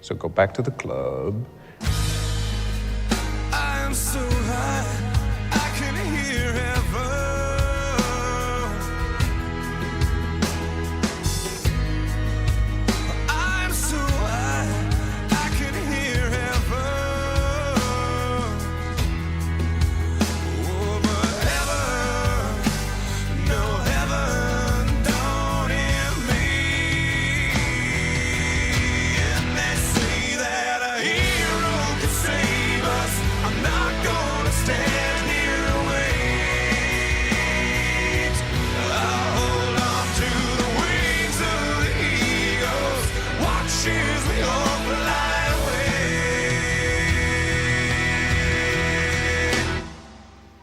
So go back to the club. I am so high, I can hear heaven. I'm so high, I can hear heaven. Oh, but heaven, no heaven, don't hear me. And they say that a hero can save us. I'm not gonna stand here and wait. I'll hold on to the wings of the eagles. Watch as we all fly away.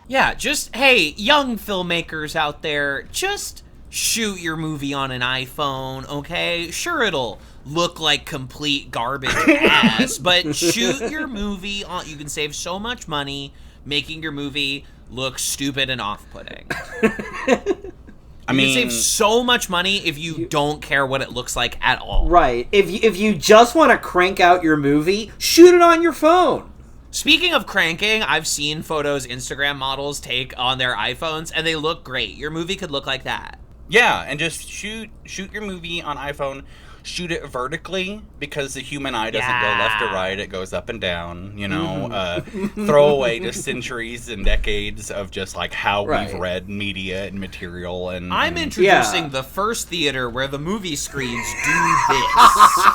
Yeah, just, hey, young filmmakers out there, just shoot your movie on an iPhone, okay? Sure, it'll look like complete garbage ass, but shoot your movie on. You can save so much money making your movie look stupid and off-putting. I You mean, can save so much money if you don't care what it looks like at all. Right. If you just want to crank out your movie, shoot it on your phone. Speaking of cranking, I've seen photos Instagram models take on their iPhones, and they look great. Your movie could look like that. yeah, and just shoot your movie on iPhone. Shoot it vertically, because the human eye doesn't go left or right, it goes up and down, you know. Throw away just centuries and decades of just like how we've read media and material. And I'm introducing the first theater where the movie screens do this.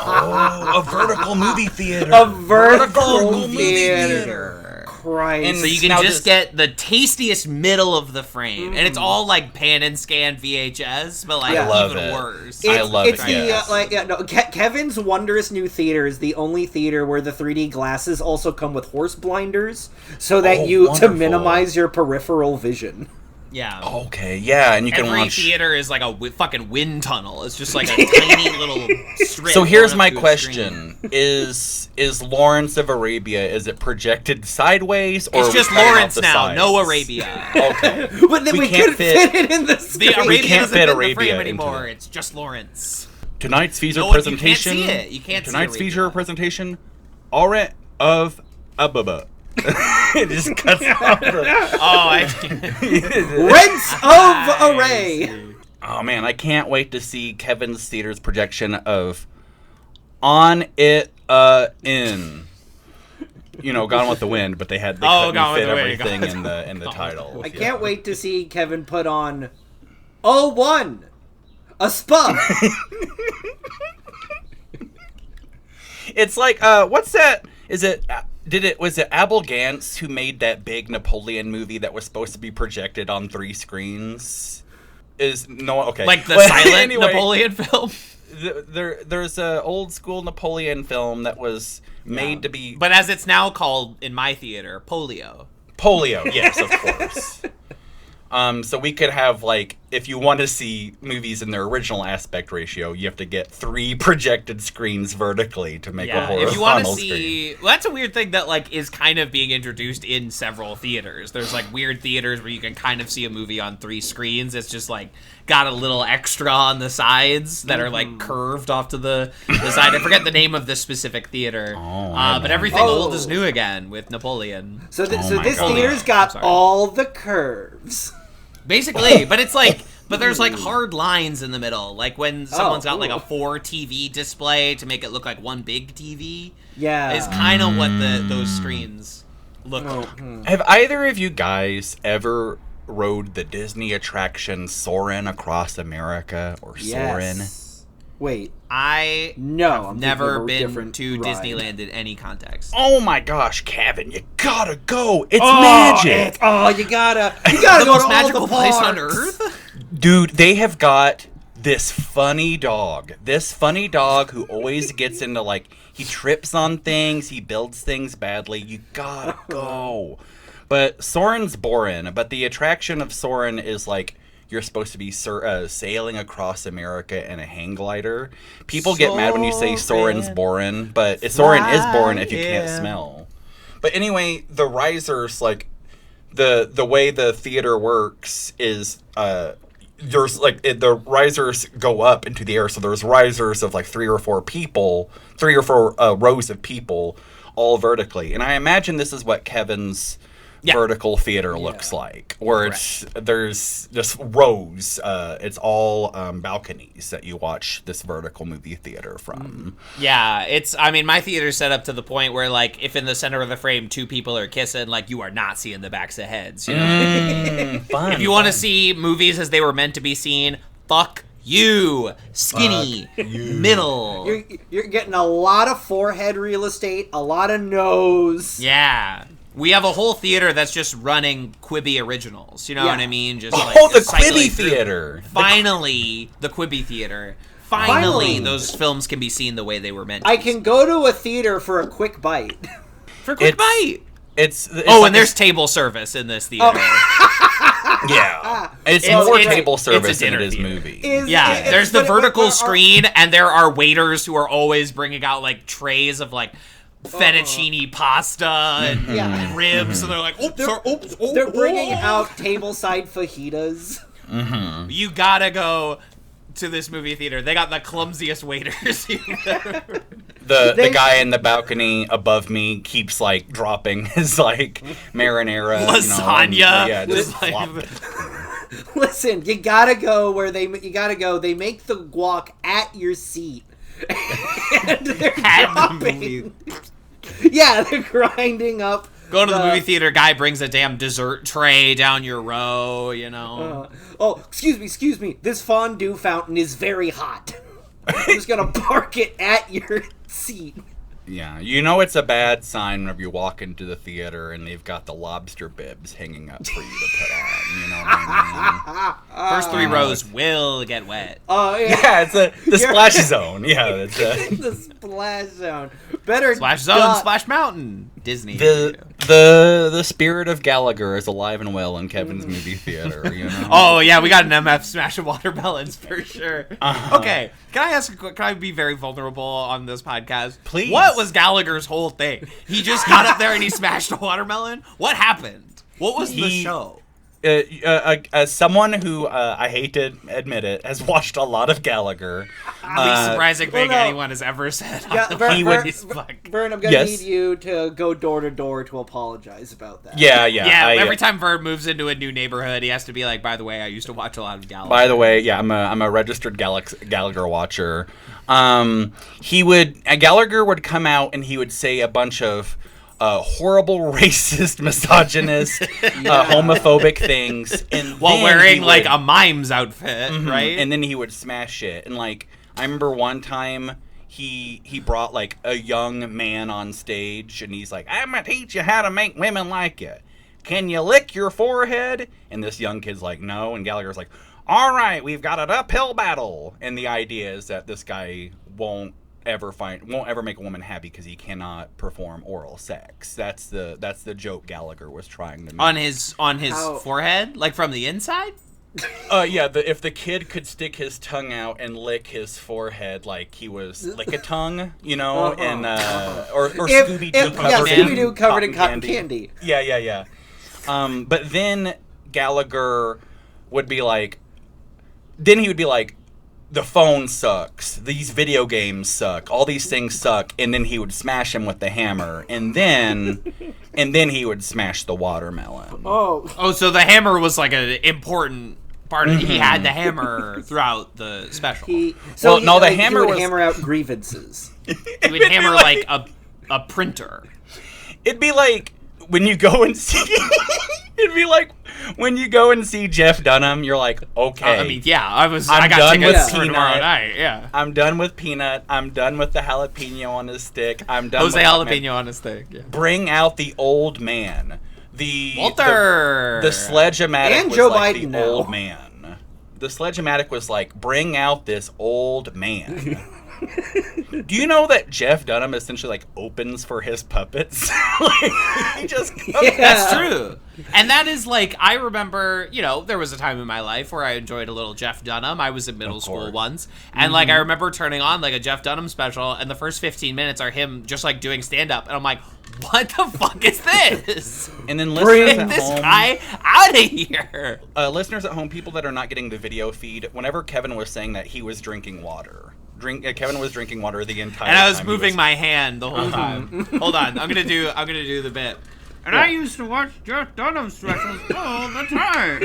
a vertical movie theater. A vertical movie theater. Christ. And So you can now just get the tastiest middle of the frame, and it's all like pan and scan VHS, but like I love even it. worse. I love it's it, the yes. Kevin's Wondrous New Theater is the only theater where the 3D glasses also come with horse blinders, so that to wonderful. minimize your peripheral vision. Yeah. Okay, yeah, and you can Every watch. theater is like a fucking wind tunnel. It's just like a tiny little strip. So here's going my up to a question: Is Lawrence of Arabia? Is it projected sideways, or It's are we just cutting out Lawrence the now, sides? no Arabia. Okay, But then We we can't couldn't fit it in the The screen. Arabia can't doesn't fit fit in the Arabia frame into anymore. it. It's just Lawrence. tonight's feature No, you can't presentation. see it. You can't see tonight's Arabia. feature presentation. Lawrence of Ababa. It just cuts out the. Rents of Array. Oh man, I can't wait to see Kevin's theater's projection of On It In. You know, Gone with the Wind, but they couldn't Gone with fit the Wind, everything in the title. I can't wait to see Kevin put on 01, a spa. It's like, what's that? Was it Abel Gance who made that big Napoleon movie that was supposed to be projected on 3 screens? Okay. Like the Well, silent anyway, Napoleon film. There's a old school Napoleon film that was made to be But as it's now called in my theater, polio. polio. Yes, of course. So we could have, like, if you want to see movies in their original aspect ratio, you have to get 3 projected screens vertically to make a horizontal if you want to screen. see, well, that's a weird thing that like is kind of being introduced in several theaters. There's like weird theaters where you can kind of see a movie on 3 screens. It's just like got a little extra on the sides that are like curved off to the side. I forget the name of this specific theater, but everything old is new again with Napoleon. So this God. theater's got all the curves. Basically, but it's like, but there's like hard lines in the middle, like when someone's got like a 4 TV display to make it look like one big TV. Yeah, is kind of what those screens look like. Have either of you guys ever rode the Disney attraction Soarin' Across America or Soarin'? Yes. Wait, I've I'm never thinking of a been different to ride. Disneyland in any context. Oh my gosh, Kevin, you gotta go! It's magic! You gotta The go to most all magical the place parks. on earth? Dude, they have got this funny dog who always gets into, like, he trips on things, he builds things badly. You gotta go. But Soarin's boring, but the attraction of Soarin' is like, you're supposed to be sailing across America in a hang glider. People get mad when you say Soarin's boring, but Soarin' is boring if you can't smell. But anyway, the risers, like, the way the theater works is there's like the risers go up into the air, so there's risers of like 3 or 4 rows of people, all vertically. And I imagine this is what Kevin's vertical theater looks like, where there's just rows. It's all balconies that you watch this vertical movie theater from. Yeah, I mean, my theater's set up to the point where, like, if in the center of the frame 2 people are kissing, like, you are not seeing the backs of heads, you know? Fun, if you want to see movies as they were meant to be seen, fuck you. Skinny. Middle. You're getting a lot of forehead real estate, a lot of nose. Yeah. We have a whole theater that's just running Quibi originals. You know what I mean? Just like the cycling Quibi through. theater. Finally, the Quibi theater. Finally, those films can be seen the way they were meant to. I can go to a theater for a quick bite. For a quick bite. It's and there's table service in this theater. Yeah. It's more table service than it is movie. There's the vertical screen, and there are waiters who are always bringing out, like, trays of, like, fettuccine pasta and ribs, and they're like, they're bringing out tableside fajitas. You gotta go to this movie theater. They got the clumsiest waiters. The guy in the balcony above me keeps like dropping his like marinara lasagna. Just Listen, you gotta go where they make the guac at your seat. And they're dropping. Yeah, they're grinding up. Go to the movie theater, guy brings a damn dessert tray down your row, you know. Excuse me. This fondue fountain is very hot. I'm just gonna park it at your seat. Yeah, you know it's a bad sign whenever you walk into the theater and they've got the lobster bibs hanging up for you to put on. You know what I mean? First 3 rows will get wet. Yeah, it's the splash zone. Yeah, it's the splash zone. Better Splash Zone, Splash Mountain. Disney. The spirit of Gallagher is alive and well in Kevin's movie theater. You know? Oh yeah, we got an MF smashing watermelons for sure. Okay, can I be very vulnerable on this podcast? Please. What was Gallagher's whole thing? He just got up there and he smashed a watermelon? What happened? What was the show? As someone who, I hate to admit it, has watched a lot of Gallagher. Least surprising thing anyone has ever said. Vern, I'm gonna need you to go door to door to apologize about that. Yeah. Every time Vern moves into a new neighborhood, he has to be like, by the way, I used to watch a lot of Gallagher. By the way, yeah, I'm a registered Gallagher watcher. Gallagher would come out and he would say a bunch of horrible, racist, misogynist, homophobic things, and while wearing like a mime's outfit, right? And then he would smash it. And like, I remember one time he brought like a young man on stage, and he's like, "I'm gonna teach you how to make women like you. Can you lick your forehead?" And this young kid's like, "No." And Gallagher's like, "All right, we've got an uphill battle." And the idea is that this guy won't ever make a woman happy because he cannot perform oral sex. That's the joke Gallagher was trying to make. On his forehead, like from the inside. If the kid could stick his tongue out and lick his forehead like he was like a tongue, you know, and or Scooby-Doo covered in cotton candy. Yeah. But then Gallagher would be like, the phone sucks. These video games suck. All these things suck. And then he would smash him with the hammer. And then he would smash the watermelon. Oh, so the hammer was like an important part of it. He had the hammer throughout the special. The hammer would hammer out grievances. He would hammer like a printer. It'd be like when you go and see Jeff Dunham, you're like, okay. I mean, yeah, I got tickets for tomorrow night. Yeah, I'm done with Peanut. I'm done with the jalapeno on his stick. I'm done. Jose jalapeno on his stick. Yeah. Bring out the old man. Walter. The Sledge-O-Matic and was Joe like Biden the old man. The Sledge-O-Matic was like, bring out this old man. Do you know that Jeff Dunham essentially like opens for his puppets? Like, he just comes That's true. And that is like, I remember, there was a time in my life where I enjoyed a little Jeff Dunham. I was in middle school once. And like, I remember turning on like a Jeff Dunham special, and the first 15 minutes are him just like doing stand up. And I'm like, what the fuck is this? And then listeners at this home, guy out of here. Listeners at home, people that are not getting the video feed, whenever Kevin was saying that, he was drinking water. Kevin was drinking water the entire time. And I was moving my hand the whole time. Hold on, I'm gonna do the bit. And I used to watch Jeff Dunham specials all the time.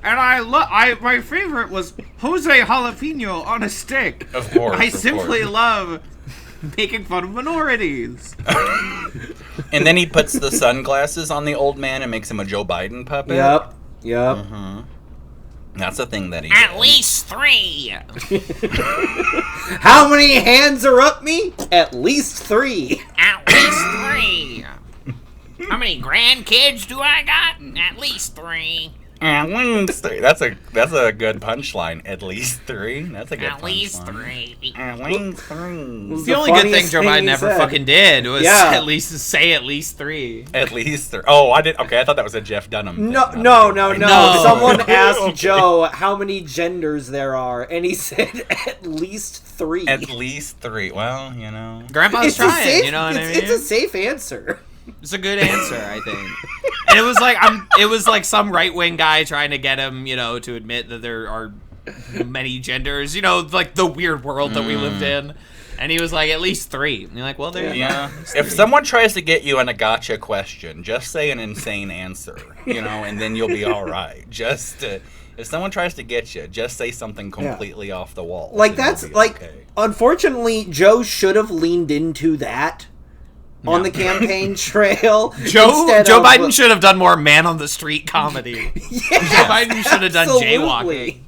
And my favorite was Jose Jalapeno on a stick. Of course. I simply love making fun of minorities. And then he puts the sunglasses on the old man and makes him a Joe Biden puppet. Yep. That's a thing that he At did. least 3. How many hands are up me? At least 3. At least 3. How many grandkids do I got? At least 3. At least 3. That's a good punchline. At least 3. That's a good punchline. At least 3. At least 3. It's the only good thing Joe Biden ever fucking did was Yeah. say at least 3. At least 3. Oh, I did. Okay, I thought that was a Jeff Dunham thing. No. No. Someone asked Joe how many genders there are, and he said at least 3. At least 3. Well, Grandpa's It's a trying, safe, you know what I mean? It's a safe answer. It's a good answer, I think. And it was like some right-wing guy trying to get him, to admit that there are many genders, like the weird world that we lived in. And he was like, at least 3. And you're like, well, there you go. Yeah. If someone tries to get you on a gotcha question, just say an insane answer, and then you'll be all right. If someone tries to get you, just say something completely off the wall. Like, that's, like, unfortunately, Joe should have leaned into that on the campaign trail. Joe Biden should have done more man on the street comedy. Yes, Joe Biden should have done absolutely. jaywalking.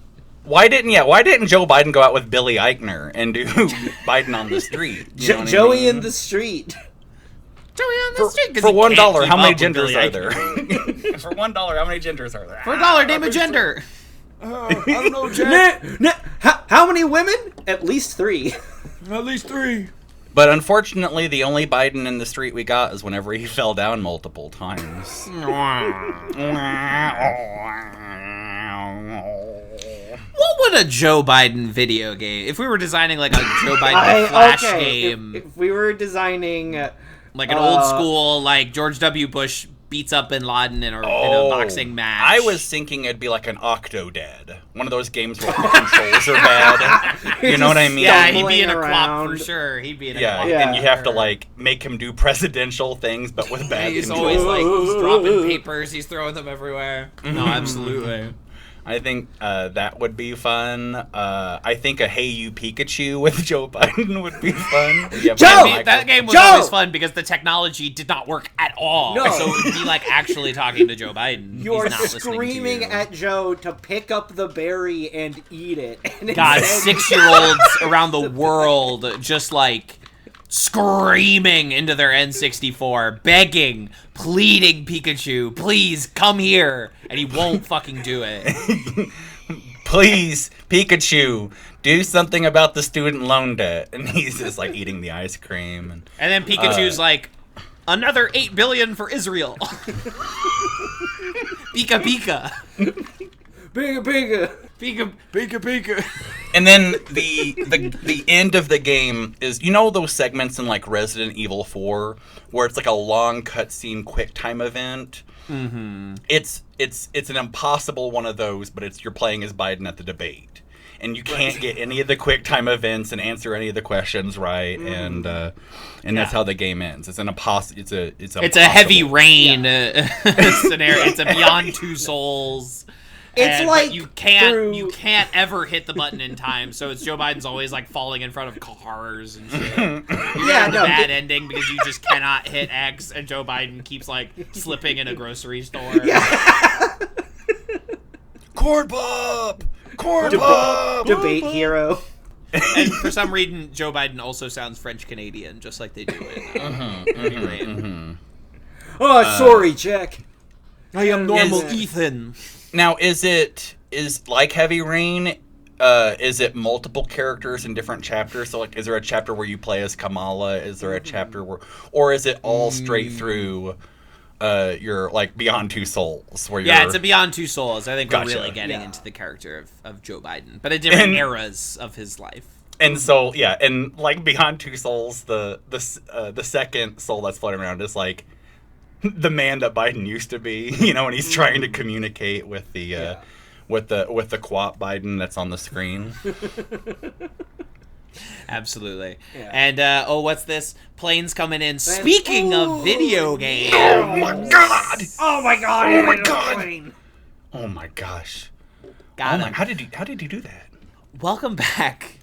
Why didn't Joe Biden go out with Billy Eichner and do Biden on the street? You know what I Joey mean? in the street. Joey on the street. 'Cause For he $1, can't how keep many up with genders Billy are Eichner. there? For $1, how many genders are there? For $1, name a gender. I don't know, Jack. How many women? At least 3. At least 3. But unfortunately, the only Biden in the street we got is whenever he fell down multiple times. What would a Joe Biden video game? If we were designing like a Joe Biden Flash game, If we were designing, like an old school, like George W. Bush beats up Bin Laden in a boxing match. I was thinking it'd be like an Octodad. One of those games where the controls are bad. You know what I mean? Yeah, he'd be in a stumbling quap around. for sure. He'd be in a Yeah, quap. Yeah. and you have to like make him do presidential things, but with bad He's controls. always like, he's dropping papers, he's throwing them everywhere. No, absolutely. I think that would be fun. I think a Hey You Pikachu with Joe Biden would be fun. Yeah, Joe! I mean, that game was Joe! always fun because the technology did not work at all. No. So it would be like actually talking to Joe Biden. you're He's not listening to screaming you. at Joe to pick up the berry and eat it. And God, instead- 6-year-olds around the world just like screaming into their N64, begging, pleading Pikachu, please come here. And he won't fucking do it. Please, Pikachu, do something about the student loan debt. And he's just like eating the ice cream. And then Pikachu's like, another 8 billion for Israel. Pika Pika. Bigger, bigger. Pika Pika. And then the end of the game is, those segments in like Resident Evil 4 where it's like a long cutscene quick time event. Mm-hmm. It's an impossible one of those, but you're playing as Biden at the debate, and you can't get any of the quick time events and answer any of the questions right, and that's how the game ends. It's an impossible. It's a heavy rain scenario. It's a Beyond Two Souls. It's but like you can't through- ever hit the button in time, so it's Joe Biden's always like falling in front of cars and shit. Yeah, the no. bad ending because you just cannot hit X, and Joe Biden keeps like slipping in a grocery store. Corn Pop, Corn Pop. Debate hero. And for some reason, Joe Biden also sounds French Canadian, just like they do in Heavy Rain. Oh, sorry, Jack. I am normal Is- Ethan. Now, is like Heavy Rain? is it multiple characters in different chapters? So, like, is there a chapter where you play as Kamala? Is there a chapter where, or is it all straight through your, like, Beyond Two Souls? Where Yeah, it's a Beyond Two Souls. I think Gotcha. we're really getting into the character of Joe Biden, but at different eras of his life. And so, yeah, and, like, Beyond Two Souls, the second soul that's floating around is, like, the man that Biden used to be, you know, and he's trying to communicate with the with the co-op Biden that's on the screen. Absolutely. Yeah. And what's this? Planes coming in. Speaking of video games. Oh my god! Oh my god! Oh my god! Oh my gosh! Got Oh him. my, how did you do that? Welcome back.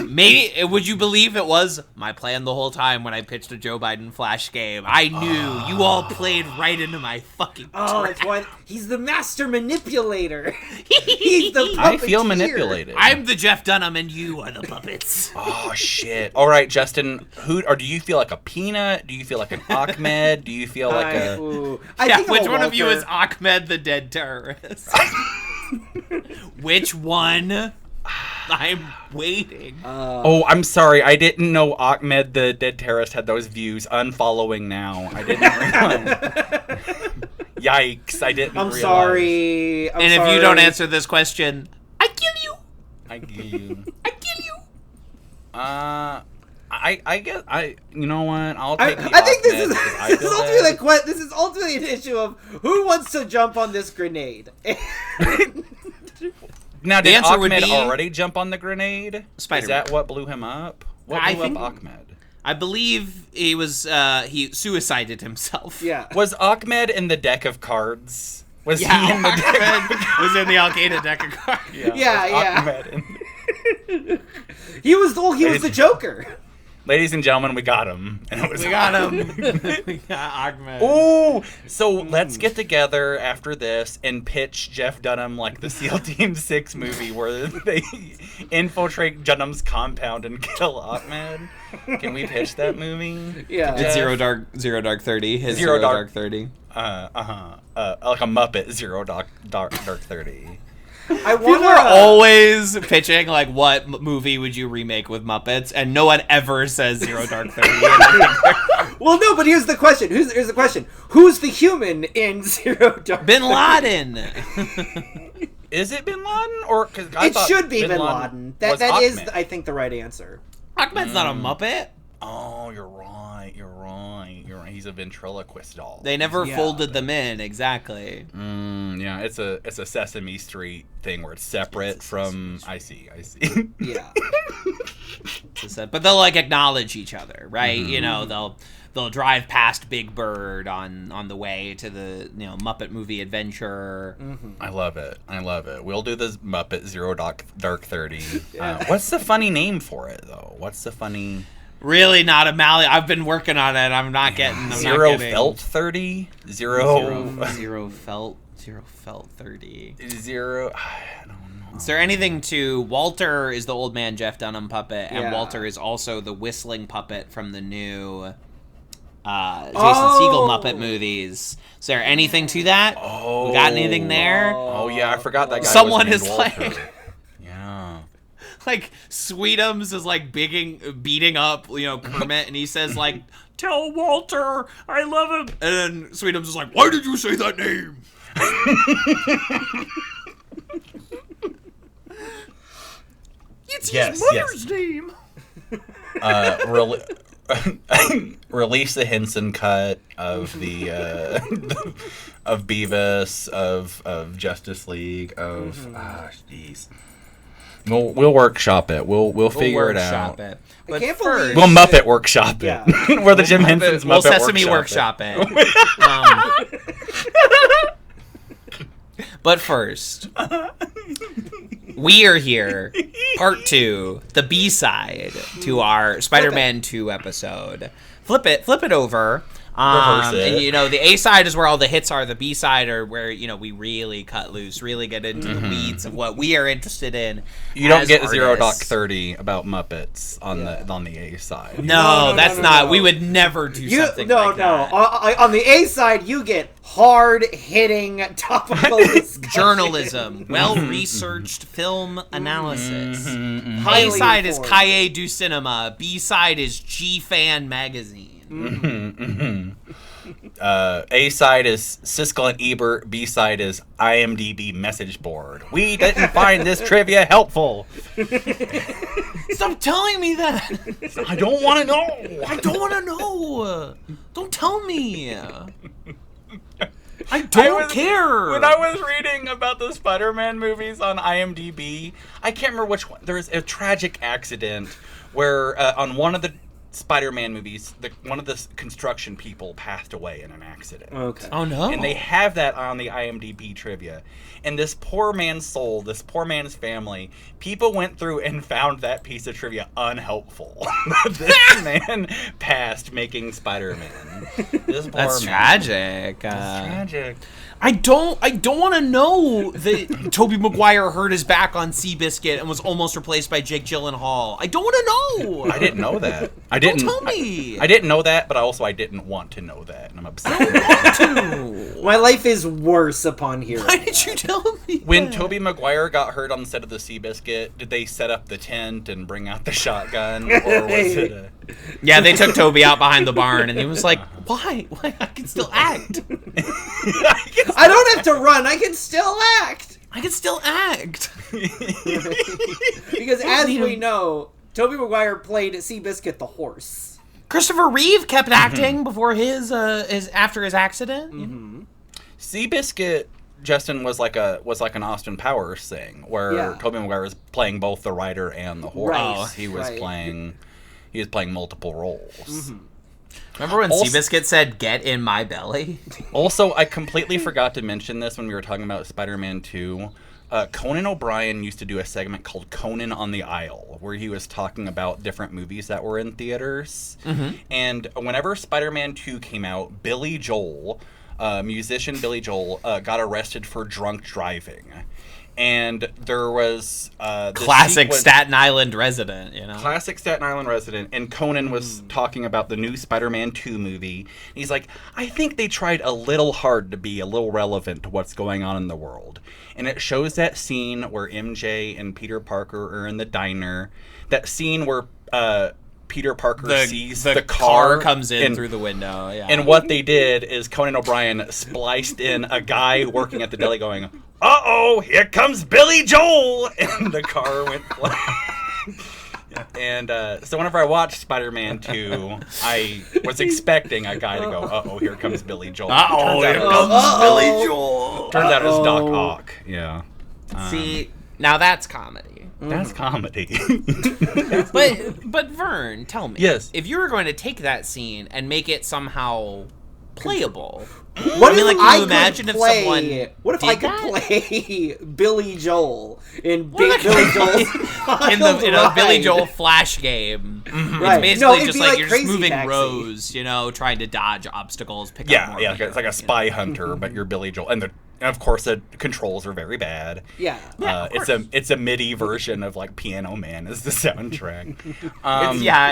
Maybe, would you believe it was my plan the whole time when I pitched a Joe Biden Flash game? I knew. You all played right into my fucking Oh, trap. that's why he's the master manipulator. He's the I feel puppeteer. manipulated. I'm the Jeff Dunham and you are the puppets. Oh shit! All right, Justin. Do you feel like a Peanut? Do you feel like an Ahmed? Do you feel like a? Ooh. Yeah, think I'm which a one of you Walter. is Ahmed the dead terrorist? Which one? I'm waiting. Oh, I'm sorry. I didn't know Ahmed the dead terrorist had those views. Unfollowing now. I didn't realize. Yikes! I didn't. I'm realize. sorry. I'm And sorry. if you don't answer this question, I kill you. I get you. I kill you. I guess you know what? I'll I take the think this Ahmed is because I this is feel ultimately bad. this is ultimately an issue of who wants to jump on this grenade. Now, The did answer would Ahmed be- already jump on the grenade? Spider-Man. Is that what blew him up? What I blew think- up Ahmed? I believe he was he suicided himself. Yeah. Was Ahmed in the deck of cards? Was Yeah, he in the deck? Ahmed was in the Al Qaeda deck of cards. Yeah, was yeah. Ahmed in- He was the Joker. Ladies and gentlemen, we got him. And it was We got him. We got Ahmed. Ooh, so let's get together after this and pitch Jeff Dunham like the SEAL Team 6 movie where they infiltrate Dunham's compound and kill Ahmed. Can we pitch that movie? Yeah. It's Zero Dark 30. His Zero Zero Dark- Dark 30. Like a Muppet Zero Dark 30. I People wonder. are always pitching like, what movie would you remake with Muppets, and no one ever says Zero Dark 30. Well, no, but here's the question. Here's the question. Who's the human in Zero Dark? Bin Laden. Is it Bin Laden or cause I It thought should be Bin Laden. was That is, Ahmed. I think, the right answer. Ahmed's not a Muppet. Oh, you're right. He's a ventriloquist doll. They never Yeah. folded them in exactly. Yeah, it's a Sesame Street thing where it's separate from. I see. Yeah. But they'll like acknowledge each other, right? You know, they'll drive past Big Bird on the way to the Muppet movie adventure. I love it. We'll do the Muppet Zero Dark 30. What's the funny name for it though? What's the funny? Really not a Mally. I've been working on it. I'm not getting. Zero Felt 30. Zero Felt 30. Zero. I don't know. Is there anything to Walter is the old man Jeff Dunham puppet, and Yeah. Walter is also the whistling puppet from the new Jason Segel Muppet movies. Is there anything to that? Oh, We got anything there? Oh yeah, I forgot that guy. Someone was is named Walter. like- Yeah. Like Sweetums is like beating up Kermit, and he says like, "Tell Walter I love him," and then Sweetums is like, "Why did you say that name?" It's Yes, his yes. mother's name. Release the Henson cut of the of Beavis of Justice League of jeez. We'll workshop it. We'll figure it out. It. I But can't first, believe- We'll Muppet workshop it. Yeah. We're the Jim Henson's we'll Muppet Sesame workshop. But first, we are here, part 2, the B-side to our Spider-Man 2 episode. Flip it over. Reverse it. And, the A-side is where all the hits are. The B-side are where, we really cut loose, really get into the weeds of what we are interested in. You don't as get Zero Dark artists. 30 about Muppets on the A side. No, No, that's no, not. no. We would never do something like that. On the A side, you get hard-hitting topical discussion. Journalism, well-researched film analysis. Highly A-side is informed. Cahiers du Cinema. B-side is G-Fan magazine. A-side is Siskel and Ebert. B-side is IMDb message board. We didn't find this trivia helpful. Stop telling me that. I don't want to know. I don't want to know. Don't tell me. I don't care. When I was reading about the Spider-Man movies on IMDb, I can't remember which one. There's a tragic accident where on one of the Spider-Man movies, one of the construction people passed away in an accident. Okay. Oh no. And they have that on the IMDb trivia. And this poor man's soul, this poor man's family, people went through and found that piece of trivia unhelpful. This man passed making Spider-Man. This poor That's man. tragic. That's tragic. I don't want to know that Tobey Maguire hurt his back on Seabiscuit and was almost replaced by Jake Gyllenhaal. I don't want to know. I didn't know that. I didn't tell me. I didn't know that, but I didn't want to know that, and I'm upset. My life is worse upon hearing. Why did you tell me? When that? Tobey Maguire got hurt on the set of the Seabiscuit, did they set up the tent and bring out the shotgun, or was it a... Yeah, they took Toby out behind the barn, and he was like, "Why? Why? I can still act. I don't have to run. I can still act. I can still act." Because as we know, Tobey Maguire played Seabiscuit the horse. Christopher Reeve kept acting before his after his accident. Seabiscuit, Justin, was like an Austin Powers thing, where Tobey Maguire was playing both the writer and the horse. Right, He was playing multiple roles. Remember when Also- Seabiscuit said, "Get in my belly"? Also, I completely forgot to mention this when we were talking about Spider-Man 2. Conan O'Brien used to do a segment called Conan on the Aisle, where he was talking about different movies that were in theaters. And whenever Spider-Man 2 came out, Billy Joel, musician Billy Joel, got arrested for drunk driving. And there was this Classic sequence- Staten Island resident, you know. Classic Staten Island resident, and Conan was talking about the new Spider-Man 2 movie. He's like, I think they tried a little hard to be a little relevant to what's going on in the world. And it shows that scene where MJ and Peter Parker are in the diner. That scene where Peter Parker sees the car comes in through the window. Yeah. And what they did is Conan O'Brien spliced in a guy working at the deli going, "Uh-oh, here comes Billy Joel!" And the car went flying. And so whenever I watched Spider-Man 2, I was expecting a guy to go, "Uh-oh, here comes Billy Joel." Uh-oh, here comes Billy Joel. Turns out it was Doc Ock. Yeah. See, now that's comedy. That's comedy. But Vern, tell me. Yes. If you were going to take that scene and make it somehow playable, What mean, if like, can I you could imagine if play? someone What if did I could that? play Billy Joel in What Billy if- Joel's in a Billy Joel flash game? Right. It's No, basically it'd just be like like you're just Crazy moving Taxi. rows, you know, trying to dodge obstacles, pick up Yeah, more yeah. It's like a heroes, spy hunter, but you're Billy Joel. And of course, the controls are very bad. Yeah. It's a MIDI version of like Piano Man is the soundtrack.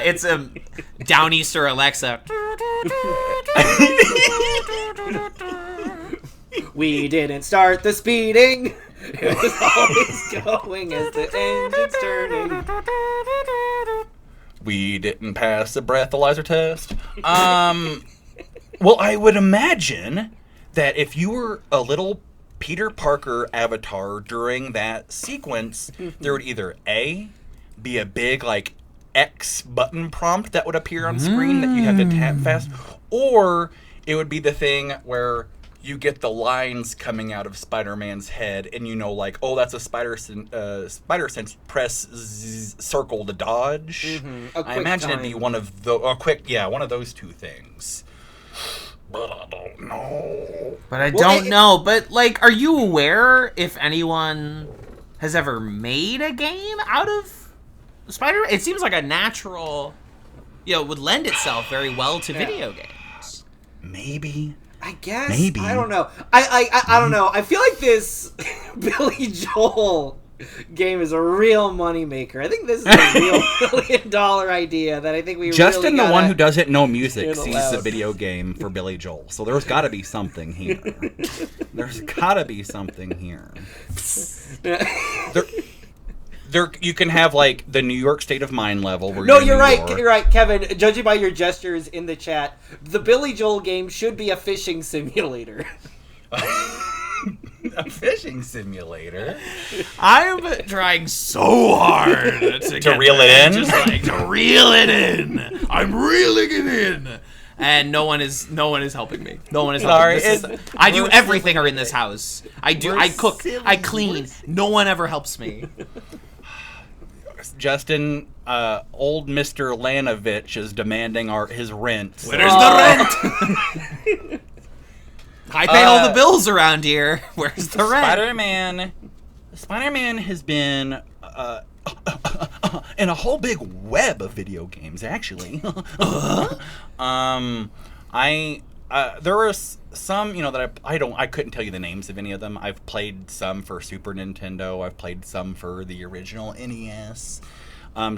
It's a Downeaster Alexa. We didn't start the speeding. It was always going as the engine's turning. We didn't pass the breathalyzer test. Well, I would imagine that if you were a little Peter Parker avatar during that sequence, there would either A, be a big like X button prompt that would appear on screen that you have to tap fast, or it would be the thing where you get the lines coming out of Spider-Man's head, and you know, like, oh, that's a spider sense. Press circle to dodge. A I quick imagine it'd be time. one of the one of those two things. But I don't know. But I Well, don't know. But, like, are you aware if anyone has ever made a game out of Spider-Man? It seems like a natural, would lend itself very well to video games. Maybe. I guess. Maybe. I don't know. I don't know. I feel like this Billy Joel game is a real moneymaker. I think this is a real $1 million idea that I think we Justin, really the gotta one who doesn't know music, handle sees out. the video game for Billy Joel. So there's got to be something here. There's got to be something here. There, you can have like the New York State of Mind level. Where No, in you're New right. York. You're right, Kevin. Judging by your gestures in the chat, the Billy Joel game should be a fishing simulator. A fishing simulator. I'm trying so hard to get reel there. it in? Just like to reel it in. I'm reeling it in. And no one is helping me. No one is helping. Sorry, I do we're everything are in this house. I cook, I clean. silly. No one ever helps me. Justin, old Mr. Lanovich is demanding his rent. Where's the rent? I pay all the bills around here. Where's the rent? Spider-Man has been in a whole big web of video games, actually. There were some, that I couldn't tell you the names of any of them. I've played some for Super Nintendo. I've played some for the original NES.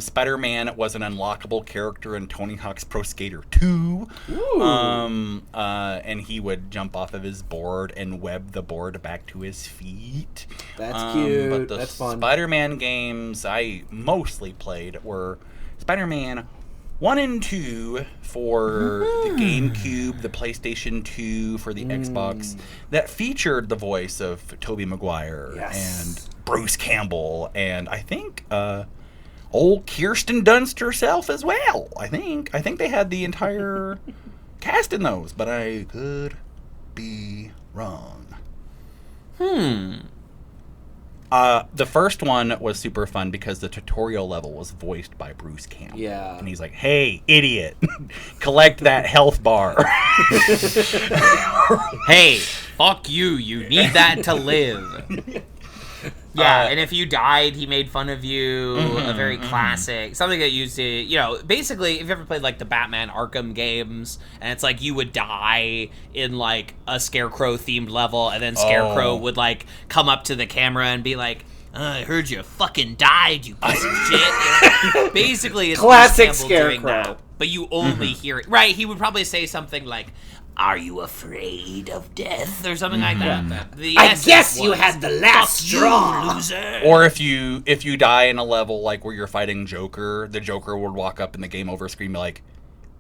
Spider-Man was an unlockable character in Tony Hawk's Pro Skater 2. And he would jump off of his board and web the board back to his feet. That's cute. But the That's fun. Spider-Man games I mostly played were Spider-Man 1 and 2 for the GameCube, the PlayStation 2 for the Xbox, that featured the voice of Tobey Maguire and Bruce Campbell, and I think old Kirsten Dunst herself as well. I think they had the entire cast in those, but I could be wrong. The first one was super fun because the tutorial level was voiced by Bruce Campbell. Yeah. And he's like, "Hey, idiot, collect that health bar." Hey, fuck you. You need that to live. Yeah, and if you died, he made fun of you. A very classic. Something that used to, basically, if you ever played, like, the Batman Arkham games, and it's like you would die in, like, a Scarecrow-themed level, and then Scarecrow would, like, come up to the camera and be like, I heard you fucking died, you piece of shit. Basically, it's Classic Bruce Campbell doing Scarecrow. that, but you only hear it. Right, he would probably say something like, are you afraid of death? Or something like that. The I essence guess you was, had the last "Fuck you, straw." loser. Or if you die in a level like where you're fighting Joker, the Joker would walk up in the game over screen and be like,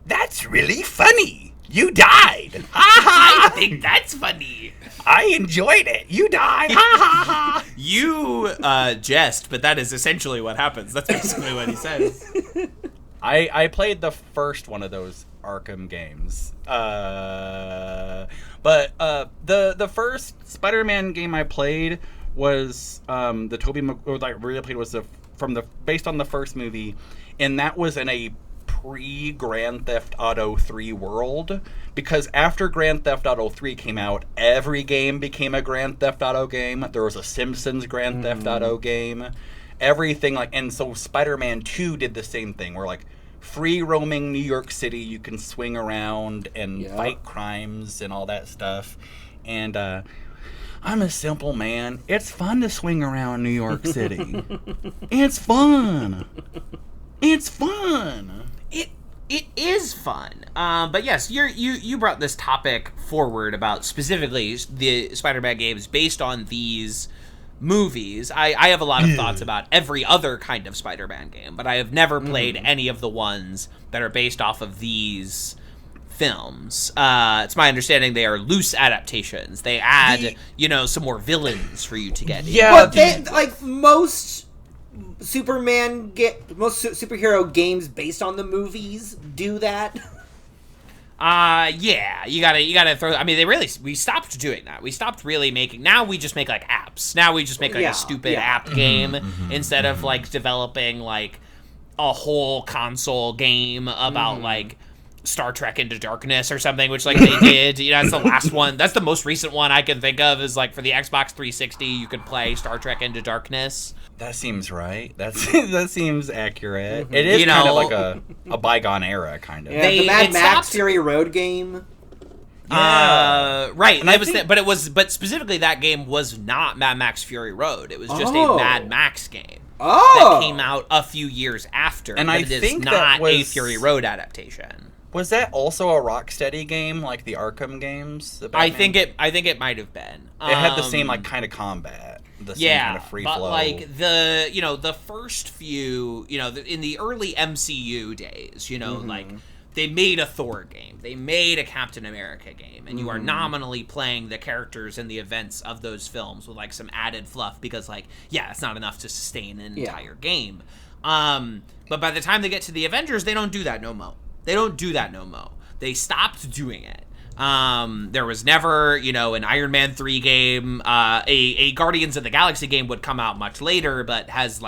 "That's really funny. You died. I think that's funny. I enjoyed it. You died. Ha ha ha." You jest, but that is essentially what happens. That's basically what he says. I played the first one of those Arkham games. But the first Spider-Man game I played was the Tobey Maguire. I really played was based on the first movie, and that was in a pre-Grand Theft Auto 3 world, because after Grand Theft Auto 3 came out, every game became a Grand Theft Auto game. There was a Simpsons Grand Theft Auto game. Everything and so Spider-Man 2 did the same thing, where like free roaming New York City, you can swing around and fight crimes and all that stuff. And I'm a simple man. It's fun to swing around New York City. It's fun. It's fun. It is fun. But yes, you brought this topic forward about specifically the Spider-Man games based on these movies. I have a lot of thoughts about every other kind of Spider-Man game, but I have never played any of the ones that are based off of these films. It's my understanding they are loose adaptations. They add, some more villains for you to get. But most superhero games based on the movies do that. Yeah, you gotta throw. I mean, we stopped doing that. We stopped really making. Now we just make like apps. Now we just make like a stupid app game instead of like developing like a whole console game about like Star Trek Into Darkness or something, which like they did. That's the last one. That's the most recent one I can think of. Is like for the Xbox 360, you could play Star Trek Into Darkness. That seems right. That seems accurate. It is kind of like a bygone era, kind of. Yeah, the Mad Max Fury Road game. Right. And And I it was, think- but specifically that game was not Mad Max Fury Road. It was just Oh. a Mad Max game Oh, that came out a few years after. And but I it is think that not a was- Fury Road adaptation. Was that also a Rocksteady game, like the Arkham games? The I Batman? think it might have been. It had the same like kind of combat, the same kind of free but flow. like the first few, in the early MCU days, like they made a Thor game, they made a Captain America game, and you are nominally playing the characters and the events of those films with like some added fluff because it's not enough to sustain an entire game. But by the time they get to the Avengers, they don't do that no mo. They stopped doing it. There was never, an Iron Man 3 game. A Guardians of the Galaxy game would come out much later, but has,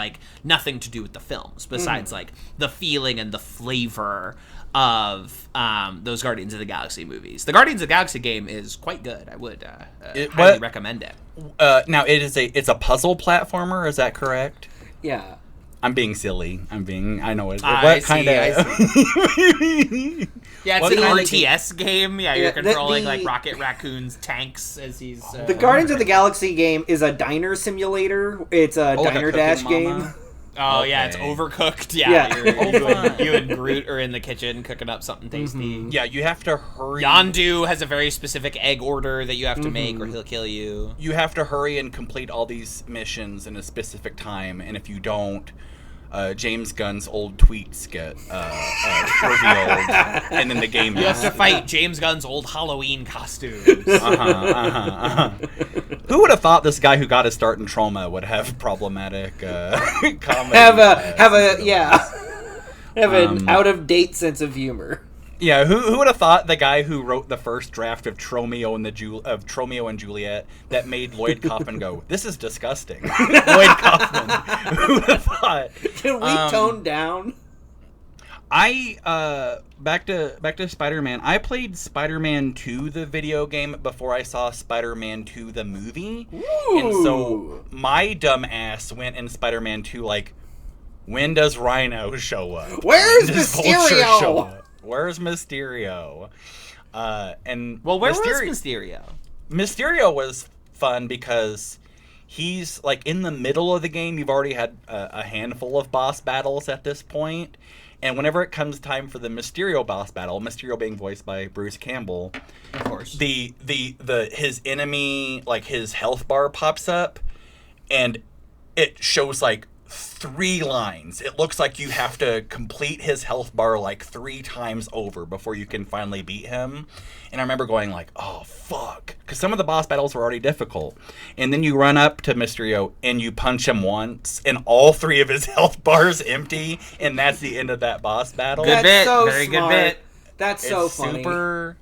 nothing to do with the films, besides, the feeling and the flavor of those Guardians of the Galaxy movies. The Guardians of the Galaxy game is quite good. I would highly recommend it. Now, it's a puzzle platformer, is that correct? yeah. I'm being silly. I know it. I What see, kind I of... Yeah, it's What an kind of RTS game. Yeah, Yeah, you're controlling, the- Rocket Raccoon's tanks as he's... The Guardians of the Galaxy game is a diner simulator. It's a like a diner Cooking dash Mama? game. Oh, yeah, it's Okay. overcooked. Yeah, Yeah. you and Groot are in the kitchen cooking up something tasty. Yeah, you have to hurry. Yondu has a very specific egg order that you have to make or he'll kill you. You have to hurry and complete all these missions in a specific time, and if you don't, James Gunn's old tweets get revealed, and then the game You have ends. to fight James Gunn's old Halloween costumes. Who would have thought this guy who got his start in trauma would have problematic comedy? Have an out of date sense of humor. Yeah, who would have thought the guy who wrote the first draft of Tromeo and Juliet that made Lloyd Kaufman go, "This is disgusting." Lloyd Kaufman. Who would have thought? Can we tone down? Back to Spider-Man. I played Spider-Man 2 the video game before I saw Spider-Man 2 the movie. And so my dumb ass went in Spider-Man 2 when does Rhino show up? Where's When does Vulture Mysterio? show up? Where's Mysterio? And Well, where was Mysterio? Mysterio was fun because he's in the middle of the game. You've already had a handful of boss battles at this point, and whenever it comes time for the Mysterio boss battle, Mysterio being voiced by Bruce Campbell, Of course. his enemy, his health bar pops up, and it shows 3 lines. It looks like you have to complete his health bar 3 times over before you can finally beat him. And I remember going oh fuck, because some of the boss battles were already difficult. And then you run up to Mysterio and you punch him once, and all 3 of his health bars empty, and that's the end of that boss battle. Good That's bit. so Very good smart. bit. That's so It's funny. super.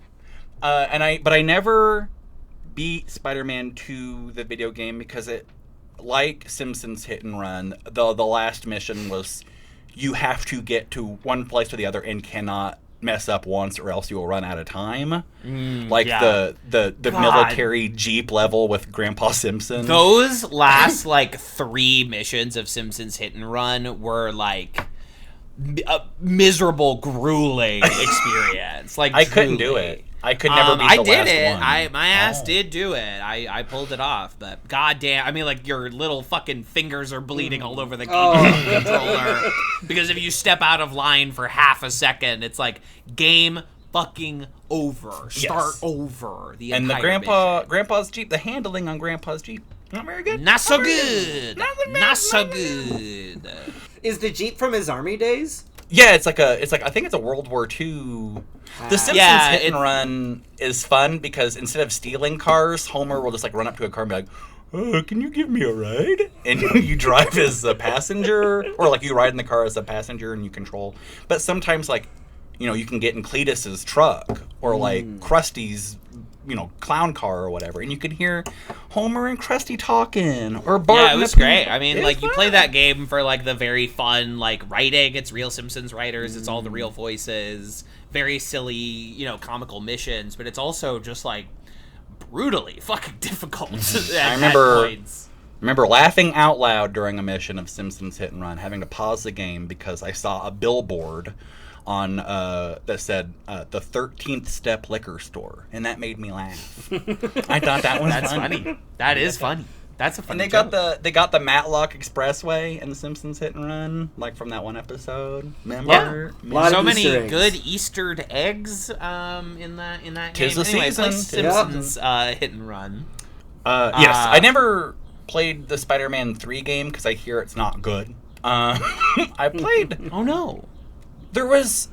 But I never beat Spider-Man 2 the video game because it, like Simpsons Hit and Run, the last mission was you have to get to one place or the other and cannot mess up once or else you will run out of time. yeah. The God. military Jeep level with Grandpa Simpson. Those last 3 missions of Simpsons Hit and Run were a miserable, grueling experience. I couldn't do truly. it. I could never beat I the did last it. one. My ass did do it. I pulled it off, but goddamn, I mean, your little fucking fingers are bleeding all over the game controller because if you step out of line for half a second, it's game fucking over. Start over the And the entire mission. Grandpa's Jeep, the handling on Grandpa's Jeep, not very good. Not so very good. Not so good. Is the Jeep from his army days? Yeah, it's like I think it's a World War II. The Simpsons Yeah, Hit and Run is fun because instead of stealing cars, Homer will just run up to a car and be like, "Oh, can you give me a ride?" And you drive as a passenger, or you ride in the car as a passenger and you control. But sometimes you can get in Cletus's truck or Krusty's clown car or whatever, and you can hear Homer and Krusty talking or Bart. Yeah, it and was the great. Peanut- I mean, It was you play fun. that game for the very fun writing. It's real Simpsons writers. It's all the real voices. Very silly, comical missions. But it's also just brutally fucking difficult. I remember laughing out loud during a mission of Simpsons Hit and Run, having to pause the game because I saw a billboard on that said the 13th Step Liquor Store, and that made me laugh. I thought that was That's funny. That is funny. That's a funny And joke. they got the Matlock Expressway in The Simpsons Hit and Run, like from that one episode. Remember? Yeah. Lot So of many Easter eggs. good Eastered eggs in that Tis game. the Anyway, play season. Simpsons Hit and Run. Yes, I never played the Spider-Man 3 game because I hear it's not good. I played. Oh no. There was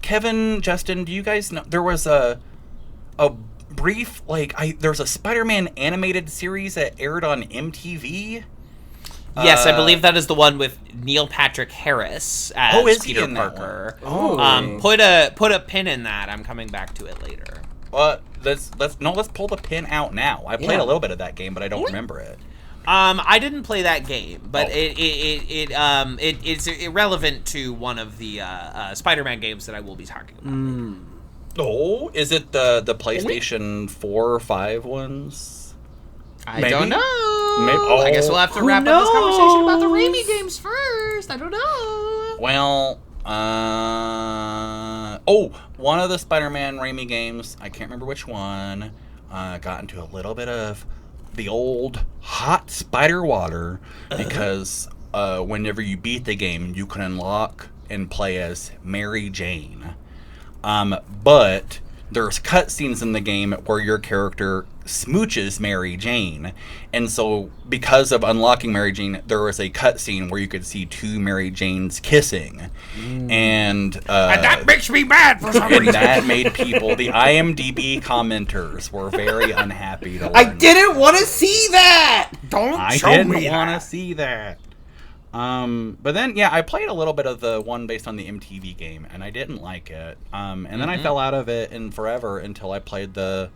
Kevin, Justin. Do you guys know? There was a brief there's a Spider-Man animated series that aired on MTV. Yes, I believe that is the one with Neil Patrick Harris as is he Peter in that Parker. Oh. Put a pin in that. I'm coming back to it later. Let's pull the pin out now. I played Yeah. a little bit of that game, but I don't remember it. I didn't play that game, but Oh. it's irrelevant to one of the Spider-Man games that I will be talking about. Oh, is it the PlayStation 4 or 5 ones? I Maybe? don't know. Maybe- I guess we'll have to Who wrap up this conversation about the knows? Raimi games first. I don't know. Well, one of the Spider-Man Raimi games, I can't remember which one, got into a little bit of the old hot spider water because whenever you beat the game, you can unlock and play as Mary Jane. But there's cutscenes in the game where your character smooches Mary Jane. And so because of unlocking Mary Jane, there was a cutscene where you could see two Mary Janes kissing. And that makes me mad for some and reason. that made people, the IMDb commenters were very unhappy to learn. I didn't want to see that. Don't I show didn't me want to that. see that. But then, yeah, I played a little bit of the one based on the MTV game, and I didn't like it. And then I fell out of it in forever until I played the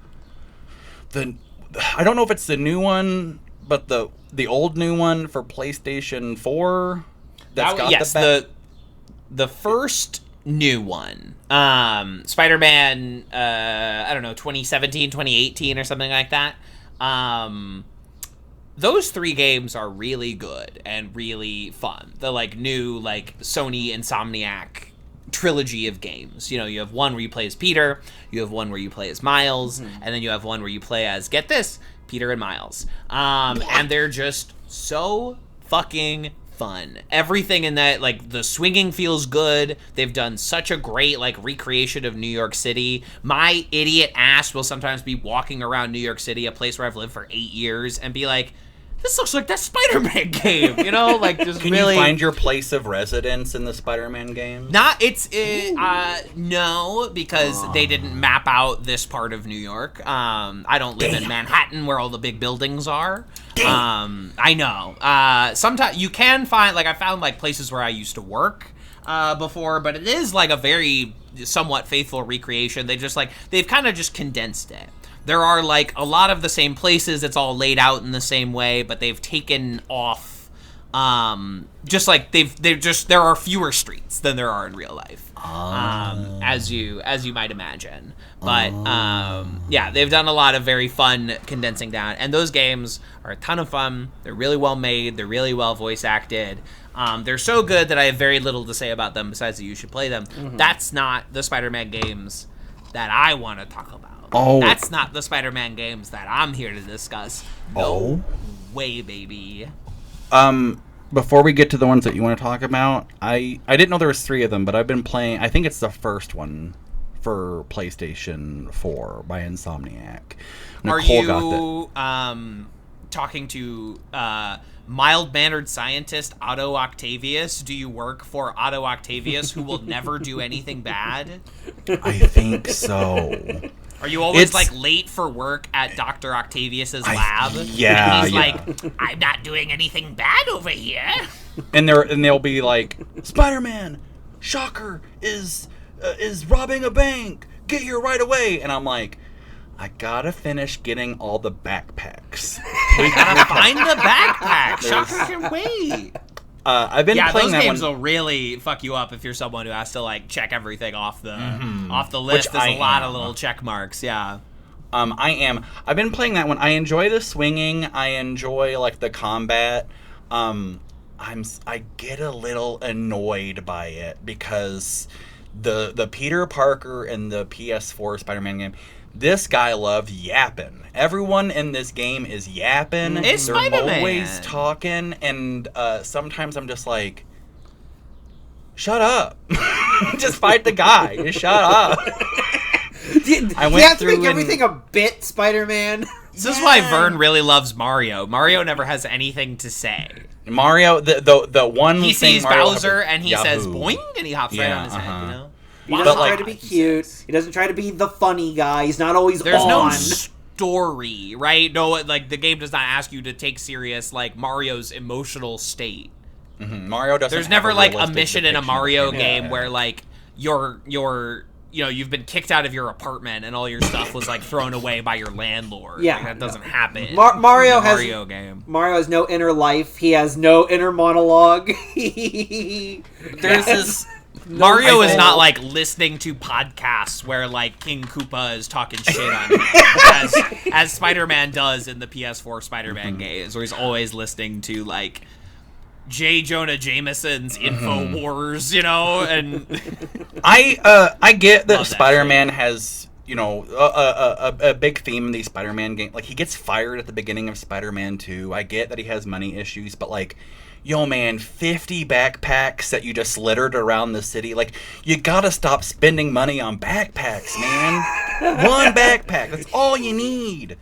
I don't know if it's the new one, but the old new one for PlayStation 4. The first new one, Spider-Man, I don't know, 2017, 2018 or something like that. Those three games are really good and really fun. The new Sony Insomniac trilogy of games. You know, you have one where you play as Peter, you have one where you play as Miles, and then you have one where you play as, get this, Peter and Miles. And they're just so fucking fun. Everything in that, the swinging feels good. They've done such a great recreation of New York City. My idiot ass will sometimes be walking around New York City, a place where I've lived for 8 years, and be like, this looks like that Spider-Man game, you know? Just Can really you find your place of residence in the Spider-Man game? no, because they didn't map out this part of New York. I don't live in Manhattan where all the big buildings are. I know. Sometimes you can find, I found places where I used to work before, but it is a very somewhat faithful recreation. They've kind of just condensed it. There are a lot of the same places. It's all laid out in the same way, but they've taken off. There are fewer streets than there are in real life, as you might imagine. But yeah, they've done a lot of very fun condensing down, and those games are a ton of fun. They're really well made. They're really well voice acted. They're so good that I have very little to say about them besides that you should play them. That's not the Spider-Man games that I want to talk about. Oh. That's not the Spider-Man games that I'm here to discuss. No way, baby. Before we get to the ones that you want to talk about, I didn't know there was 3 of them, but I've been playing, I think it's the first one for PlayStation 4 by Insomniac. Are Nicole got you talking to mild-mannered scientist Otto Octavius? Do you work for Otto Octavius, who will never do anything bad? I think so. Are you always It's- late for work at Dr. Octavius's lab? yeah, And he's yeah. I'm not doing anything bad over here. And they'll be like, Spider-Man, Shocker is robbing a bank. Get here right away. And I'm like, I gotta finish getting all the backpacks. Find the backpack. Shocker can wait. I've been Yeah, playing those that games one. will really fuck you up if you're someone who has to check everything off the list. Which There's I a lot of am. little check marks. Yeah. I've been playing that one. I enjoy the swinging. I enjoy the combat. I get a little annoyed by it because the Peter Parker and the PS4 Spider-Man game, this guy loved yapping. Everyone in this game is yapping. It's They're Spider-Man. always talking, and sometimes I'm just like, shut up. Just fight the guy. Just shut up. You have to make everything a bit Spider-Man. This is why Vern really loves Mario. Mario never has anything to say. Mario, the one He thing sees Mario Bowser and he says Yahoo. boing and he hops right Yeah, on his head, you know? He doesn't like- try to be cute. He doesn't try to be the funny guy. He's not always There's on. no story, right? No, like the game does not ask you to take serious like Mario's emotional state. Mario doesn't. There's have never like a realistic mission in a depiction of Mario him. game where like you're you've been kicked out of your apartment and all your stuff was like thrown away by your landlord. Yeah, Like, that doesn't happen. Mario in a has Mario game. Mario has no inner life. He has no inner monologue. There's this. Mario is soul. not like listening to podcasts where like King Koopa is talking shit on him, as Spider-Man does in the PS4 Spider-Man games, where he's always listening to like J. Jonah Jameson's Info Wars, you know, and I get that Love that Spider-Man has, you know, a big theme in these Spider-Man games. Like, he gets fired at the beginning of Spider-Man 2. I get that he has money issues, but like, yo man, 50 backpacks that you just littered around the city. Like, you gotta stop spending money on backpacks, man. One backpack, that's all you need.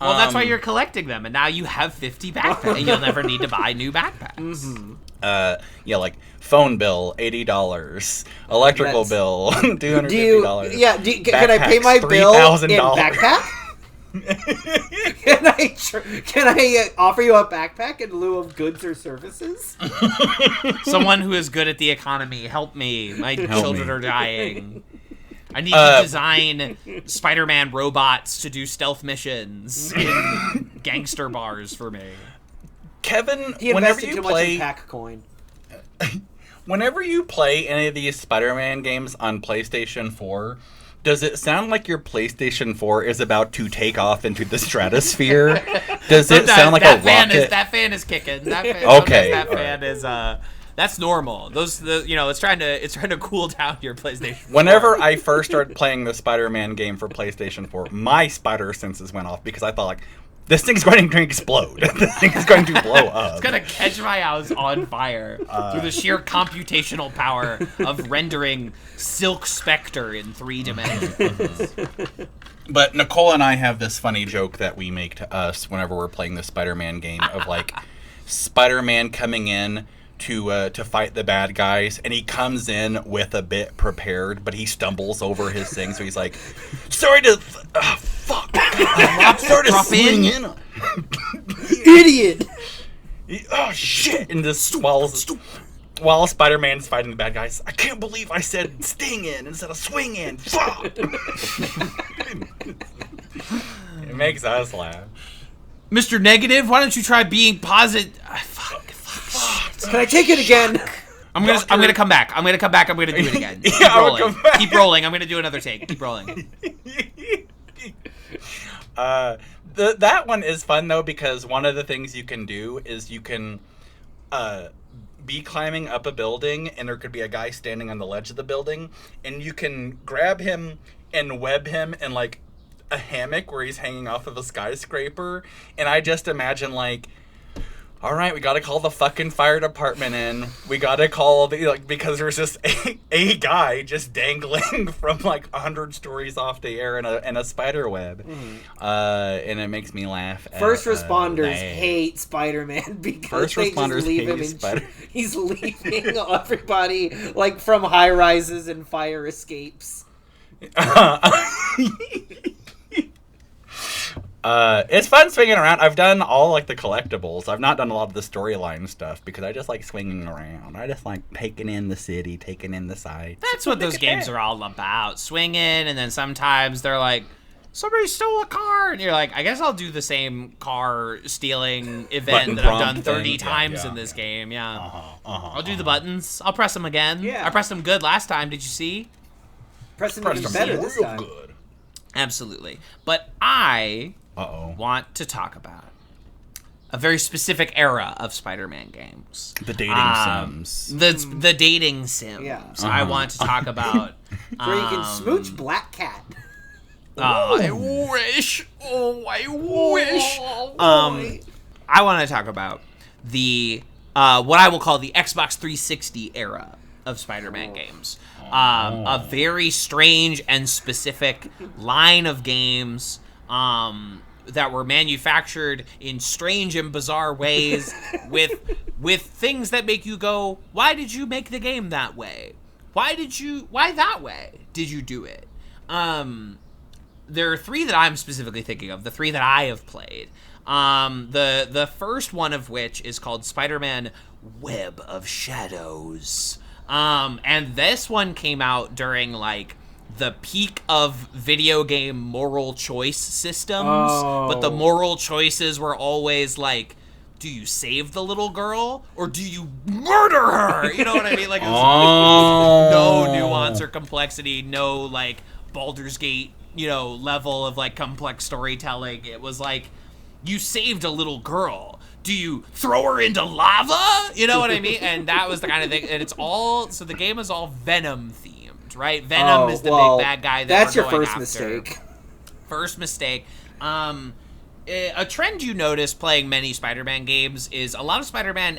well, that's why you're collecting them, and now you have 50 backpacks, and you'll never need to buy new backpacks. Yeah, like phone bill, $80, electrical bill, $250. Do you? Yeah. Can I pay my bill in $3,000. backpack? Can I offer you a backpack in lieu of goods or services? Someone who is good at the economy, help me. My children me. are dying. I need to design Spider-Man robots to do stealth missions in gangster bars for me. Kevin, He whenever invested you too much play in Pack Coin. Whenever you play any of these Spider-Man games on PlayStation 4, does it sound like your PlayStation 4 is about to take off into the stratosphere? Does it sound like a rocket? That fan is kicking. That fan, Okay, That all fan is that's normal. It's trying to cool down your PlayStation 4. Whenever I first started playing the Spider-Man game for PlayStation 4, my spider senses went off because I thought, like, this thing's going to explode. This thing's going to blow up. It's gonna catch my house on fire through the sheer computational power of rendering Silk Spectre in 3 dimensions. But Nicole and I have this funny joke that we make to us whenever we're playing the Spider-Man game of, like, Spider-Man coming in to fight the bad guys, and he comes in with a bit prepared, but he stumbles over his thing, so he's like, sorry to... fuck. Sorry to swing in. Idiot! Oh, shit. And just while Spider-Man's fighting the bad guys, I can't believe I said sting in instead of swing in. Fuck. It makes us laugh. Mr. Negative, why don't you try being positive? Fuck. Can I take it again? I'm gonna come back. I'm gonna do it again. Keep Yeah, I would rolling. come back. Keep rolling. I'm gonna do another take. Keep rolling. That one is fun though, because one of the things you can do is you can be climbing up a building, and there could be a guy standing on the ledge of the building, and you can grab him and web him in like a hammock where he's hanging off of a skyscraper. And I just imagine, like, all right, we got to call the fucking fire department in. We got to call the, like, because there's just a guy just dangling from like 100 stories off the air in a spider web. And it makes me laugh. First at, responders that. hate Spider-Man because First they responders just leave hate him in. Spider- He's leaving everybody like from high rises and fire escapes. It's fun swinging around. I've done all like the collectibles. I've not done a lot of the storyline stuff because I just like swinging around. I just like taking in the city, taking in the sights. That's what those games are all about. Swinging, and then sometimes they're like, somebody stole a car, and you're like, I guess I'll do the same car stealing event Button that I've prompt done 30 thing. times Yeah, in this game. Yeah. I'll do I'll the buttons. I'll press them again. Yeah. I pressed them good last time. Did you see? Preston Pressed even them better this real time. good. Absolutely. But I Uh-oh. want to talk about a very specific era of Spider-Man games. The dating sims. The dating sims. Yeah. I want to talk about. Where you can smooch Black Cat. I wish. Oh, I wish. I want to talk about the what I will call the Xbox 360 era of Spider-Man games. A very strange and specific line of games that were manufactured in strange and bizarre ways with things that make you go, why did you make the game that way? Why that way did you do it? There are three that I'm specifically thinking of, the three that I have played. The first one of which is called Spider-Man Web of Shadows. And this one came out during, like, the peak of video game moral choice systems. But the moral choices were always, like, do you save the little girl or do you murder her? You know what I mean? Like, it was no nuance or complexity, no, like, Baldur's Gate, level of, like, complex storytelling. It was like, you saved a little girl. Do you throw her into lava? You know what I mean? And that was the kind of thing. And it's all, so the game is all Venom themed, right? Venom is the big bad guy that's we're your going first after. mistake. First mistake. A trend you notice playing many Spider-Man games is a lot of Spider-Man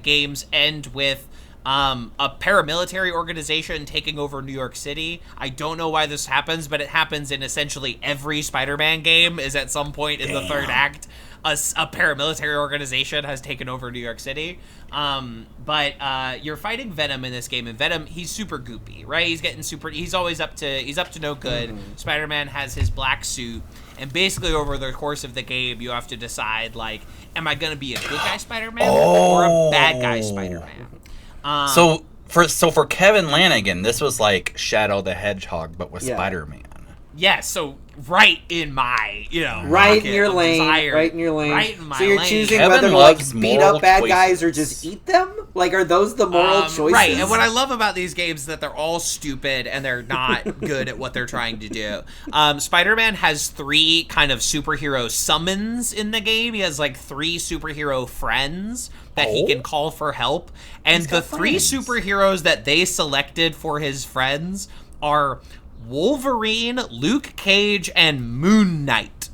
games end with a paramilitary organization taking over New York City. I don't know why this happens, but it happens in essentially every Spider-Man game. Is at some point in the third act, a paramilitary organization has taken over New York City. But you're fighting Venom in this game, and Venom, he's super goopy, right? He's always up to no good. Spider-Man has his black suit, and basically over the course of the game, you have to decide, like, am I going to be a good guy Spider-Man or a bad guy Spider-Man? So for Kevin Lanigan, this was like Shadow the Hedgehog, but with Spider-Man. Yeah, so right in my, right in your lane, desire. right in your lane. Right in my so you're lane. choosing Kevin whether to, like, loves beat moral up bad choices. guys or just eat them? Like, are those the moral choices? Right, and what I love about these games is that they're all stupid and they're not good at what they're trying to do. Spider-Man has 3 kind of superhero summons in the game. He has, like, 3 superhero friends that he can call for help. And the 3 superheroes that they selected for his friends are Wolverine, Luke Cage, and Moon Knight.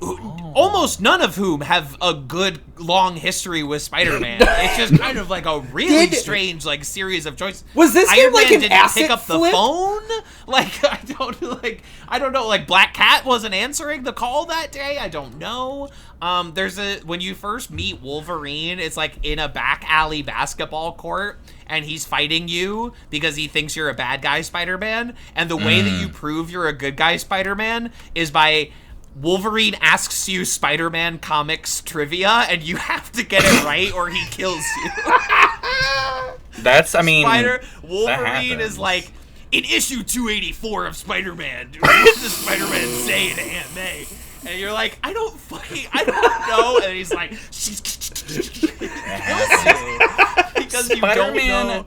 Almost none of whom have a good long history with Spider-Man. It's just kind of like a really strange, like, series of choices. Was this Iron game like Man an didn't asset pick up flip? the phone? Like, I don't know. Like, Black Cat wasn't answering the call that day. I don't know. When you first meet Wolverine, it's like in a back alley basketball court, and he's fighting you because he thinks you're a bad guy Spider-Man. And the way that you prove you're a good guy Spider-Man is by Wolverine asks you Spider-Man comics trivia, and you have to get it right or he kills you. Wolverine is like, in issue 284 of Spider-Man, what does Spider-Man say to Aunt May? And you're like, I don't know. And he's like, she kills you because you don't know.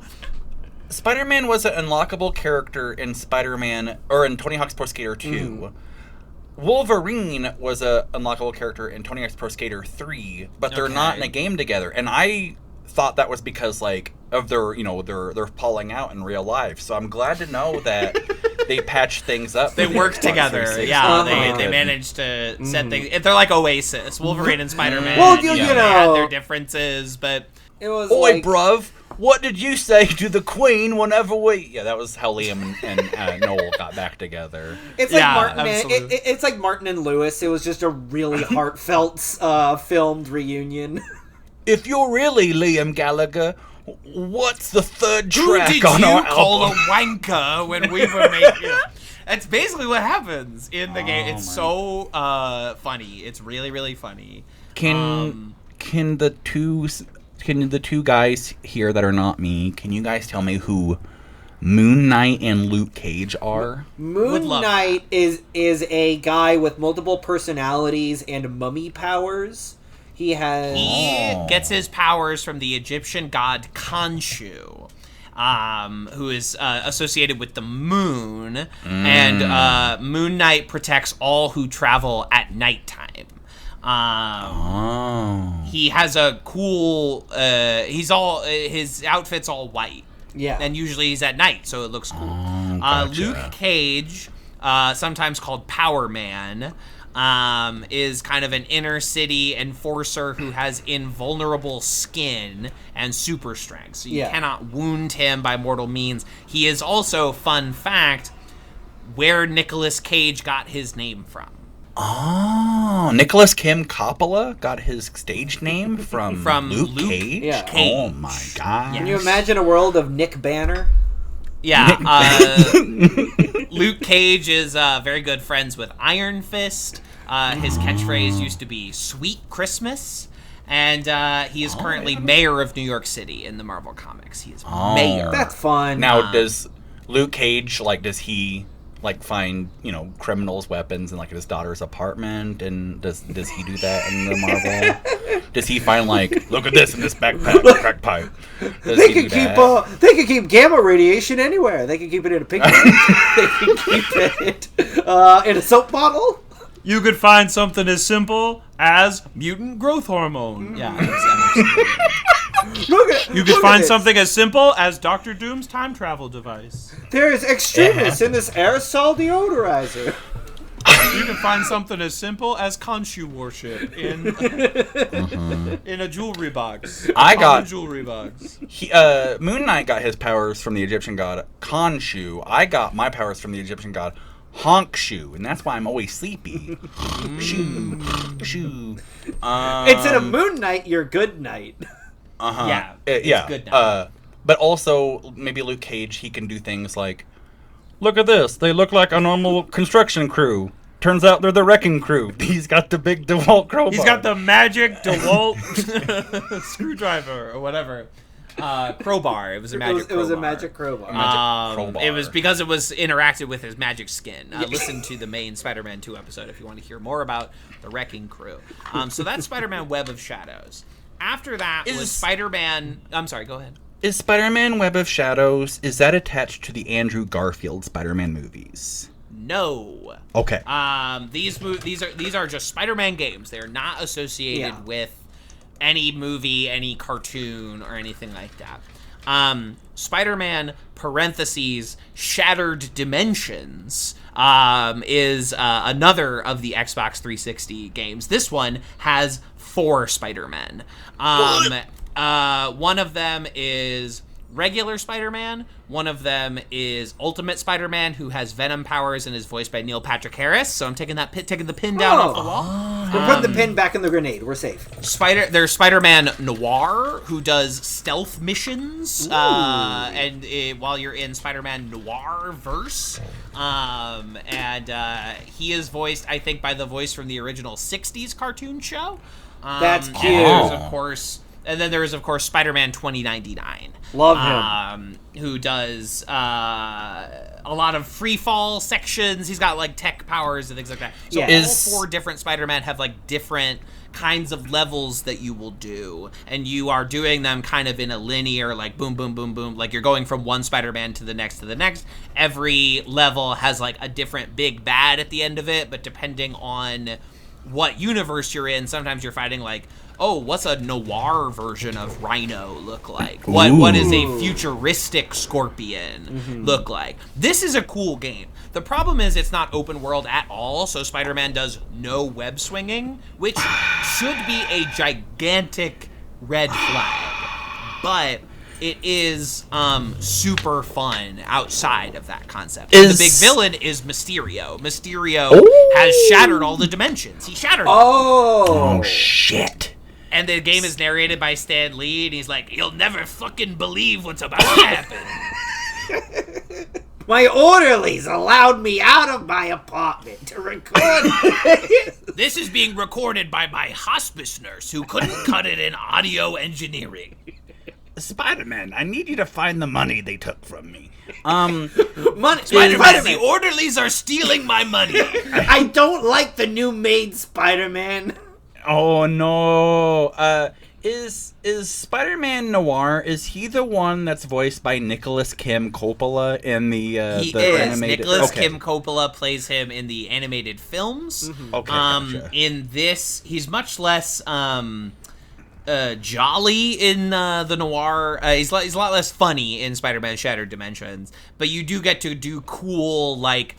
Spider-Man was an unlockable character in Spider-Man, or in Tony Hawk's Pro Skater 2. Wolverine was a unlockable character in Tony Hawk's Pro Skater 3, but they're not in a game together. And I thought that was because, like, of their, they're falling out in real life. So I'm glad to know that they patched things up. They work together. Yeah, they managed to set things. They're like Oasis, Wolverine and Spider-Man. Well, they know, had their differences, but it was Oi, like, bruv, what did you say to the Queen whenever we... Yeah, that was how Liam and Noel got back together. It's like Yeah, Martin. absolutely. It's like Martin and Lewis. It was just a really heartfelt filmed reunion. If you're really Liam Gallagher, what's the third track who did on you our call album? a wanker when we were making... That's basically what happens in the game. It's so funny. It's really, really funny. Can the two guys here that are not me, can you guys tell me who Moon Knight and Luke Cage are? Moon Knight is a guy with multiple personalities and mummy powers. He gets his powers from the Egyptian god Khonshu, who is associated with the moon, and Moon Knight protects all who travel at nighttime. He has a cool. His outfit's all white. Yeah. And usually he's at night, so it looks cool. Gotcha. Luke Cage, sometimes called Power Man, is kind of an inner city enforcer who has invulnerable skin and super strength. So you cannot wound him by mortal means. He is also, fun fact, where Nicolas Cage got his name from. Oh, Nicholas Kim Coppola got his stage name from Luke Cage? Yeah. Oh my gosh. Can you imagine a world of Nick Banner? Yeah, Luke Cage is very good friends with Iron Fist. His catchphrase used to be "Sweet Christmas," and he is currently mayor of New York City in the Marvel Comics. He is mayor. That's fun. Now, does Luke Cage, does he find criminals' weapons in his daughter's apartment, and does he do that in the Marvel? Does he find look at this in this crack pipe? They can keep gamma radiation anywhere. They can keep it in a pig. They can keep it in a soap bottle. You could find something as simple as mutant growth hormone. Yeah. You could find something as simple as Dr. Doom's time travel device. There's extremists in this aerosol deodorizer. You can find something as simple as Khonshu worship in a jewelry box. Jewelry box. Moon Knight got his powers from the Egyptian god Khonshu. I got my powers from the Egyptian god Honkshu, and that's why I'm always sleepy. Shoo. Instead of Moon Knight, you're Good Night. Yeah. Yeah. Good night. But also, maybe Luke Cage, he can do things like, look at this. They look like a normal construction crew. Turns out they're the wrecking crew. He's got the big DeWalt crowbar. He's got the magic DeWalt screwdriver or whatever. Crowbar. It was a magic crowbar. It was a magic crowbar. It was because it was interacted with his magic skin. Listen to the main Spider-Man 2 episode if you want to hear more about the Wrecking Crew. So that's Spider-Man Web of Shadows. After that was Spider-Man... I'm sorry, go ahead. Is Spider-Man Web of Shadows, is that attached to the Andrew Garfield Spider-Man movies? No. Okay. These are just Spider-Man games. They are not associated with any movie, any cartoon, or anything like that. Spider-Man parentheses Shattered Dimensions is another of the Xbox 360 games. This one has 4 Spider-Men. One of them is regular Spider-Man. One of them is Ultimate Spider-Man, who has Venom powers and is voiced by Neil Patrick Harris. So I'm taking the pin down off the wall. We're putting the pin back in the grenade. We're safe. There's Spider-Man Noir, who does stealth missions, and while you're in Spider-Man Noir verse, he is voiced, I think, by the voice from the original '60s cartoon show. That's cute. And then there is, of course, Spider-Man 2099. Love him. Who does a lot of free fall sections. He's got tech powers and things like that. So all 4 different Spider-Man have different kinds of levels that you will do, and you are doing them kind of in a linear, boom, boom, boom, boom. You're going from one Spider-Man to the next to the next. Every level has a different big bad at the end of it, but depending on what universe you're in, sometimes you're fighting what's a noir version of Rhino look like? What is a futuristic Scorpion look like? This is a cool game. The problem is it's not open world at all, so Spider-Man does no web swinging, which should be a gigantic red flag. But it is super fun outside of that concept. The big villain is Mysterio. Mysterio has shattered all the dimensions. He shattered them. Oh, shit. And the game is narrated by Stan Lee, and he's like, "You'll never fucking believe what's about to happen." My orderlies allowed me out of my apartment to record. This is being recorded by my hospice nurse who couldn't cut it in audio engineering. Spider-Man, I need you to find the money they took from me. Money, Spider-Man, the orderlies are stealing my money. I don't like the new made Spider-Man. Oh no. Is Spider-Man Noir? Is he the one that's voiced by Nicholas Kim Coppola in the He the is. animated? Nicholas Okay. Kim Coppola plays him in the animated films. Okay, gotcha. In this, he's much less jolly in the noir. He's a lot less funny in Spider-Man Shattered Dimensions, but you do get to do cool, like,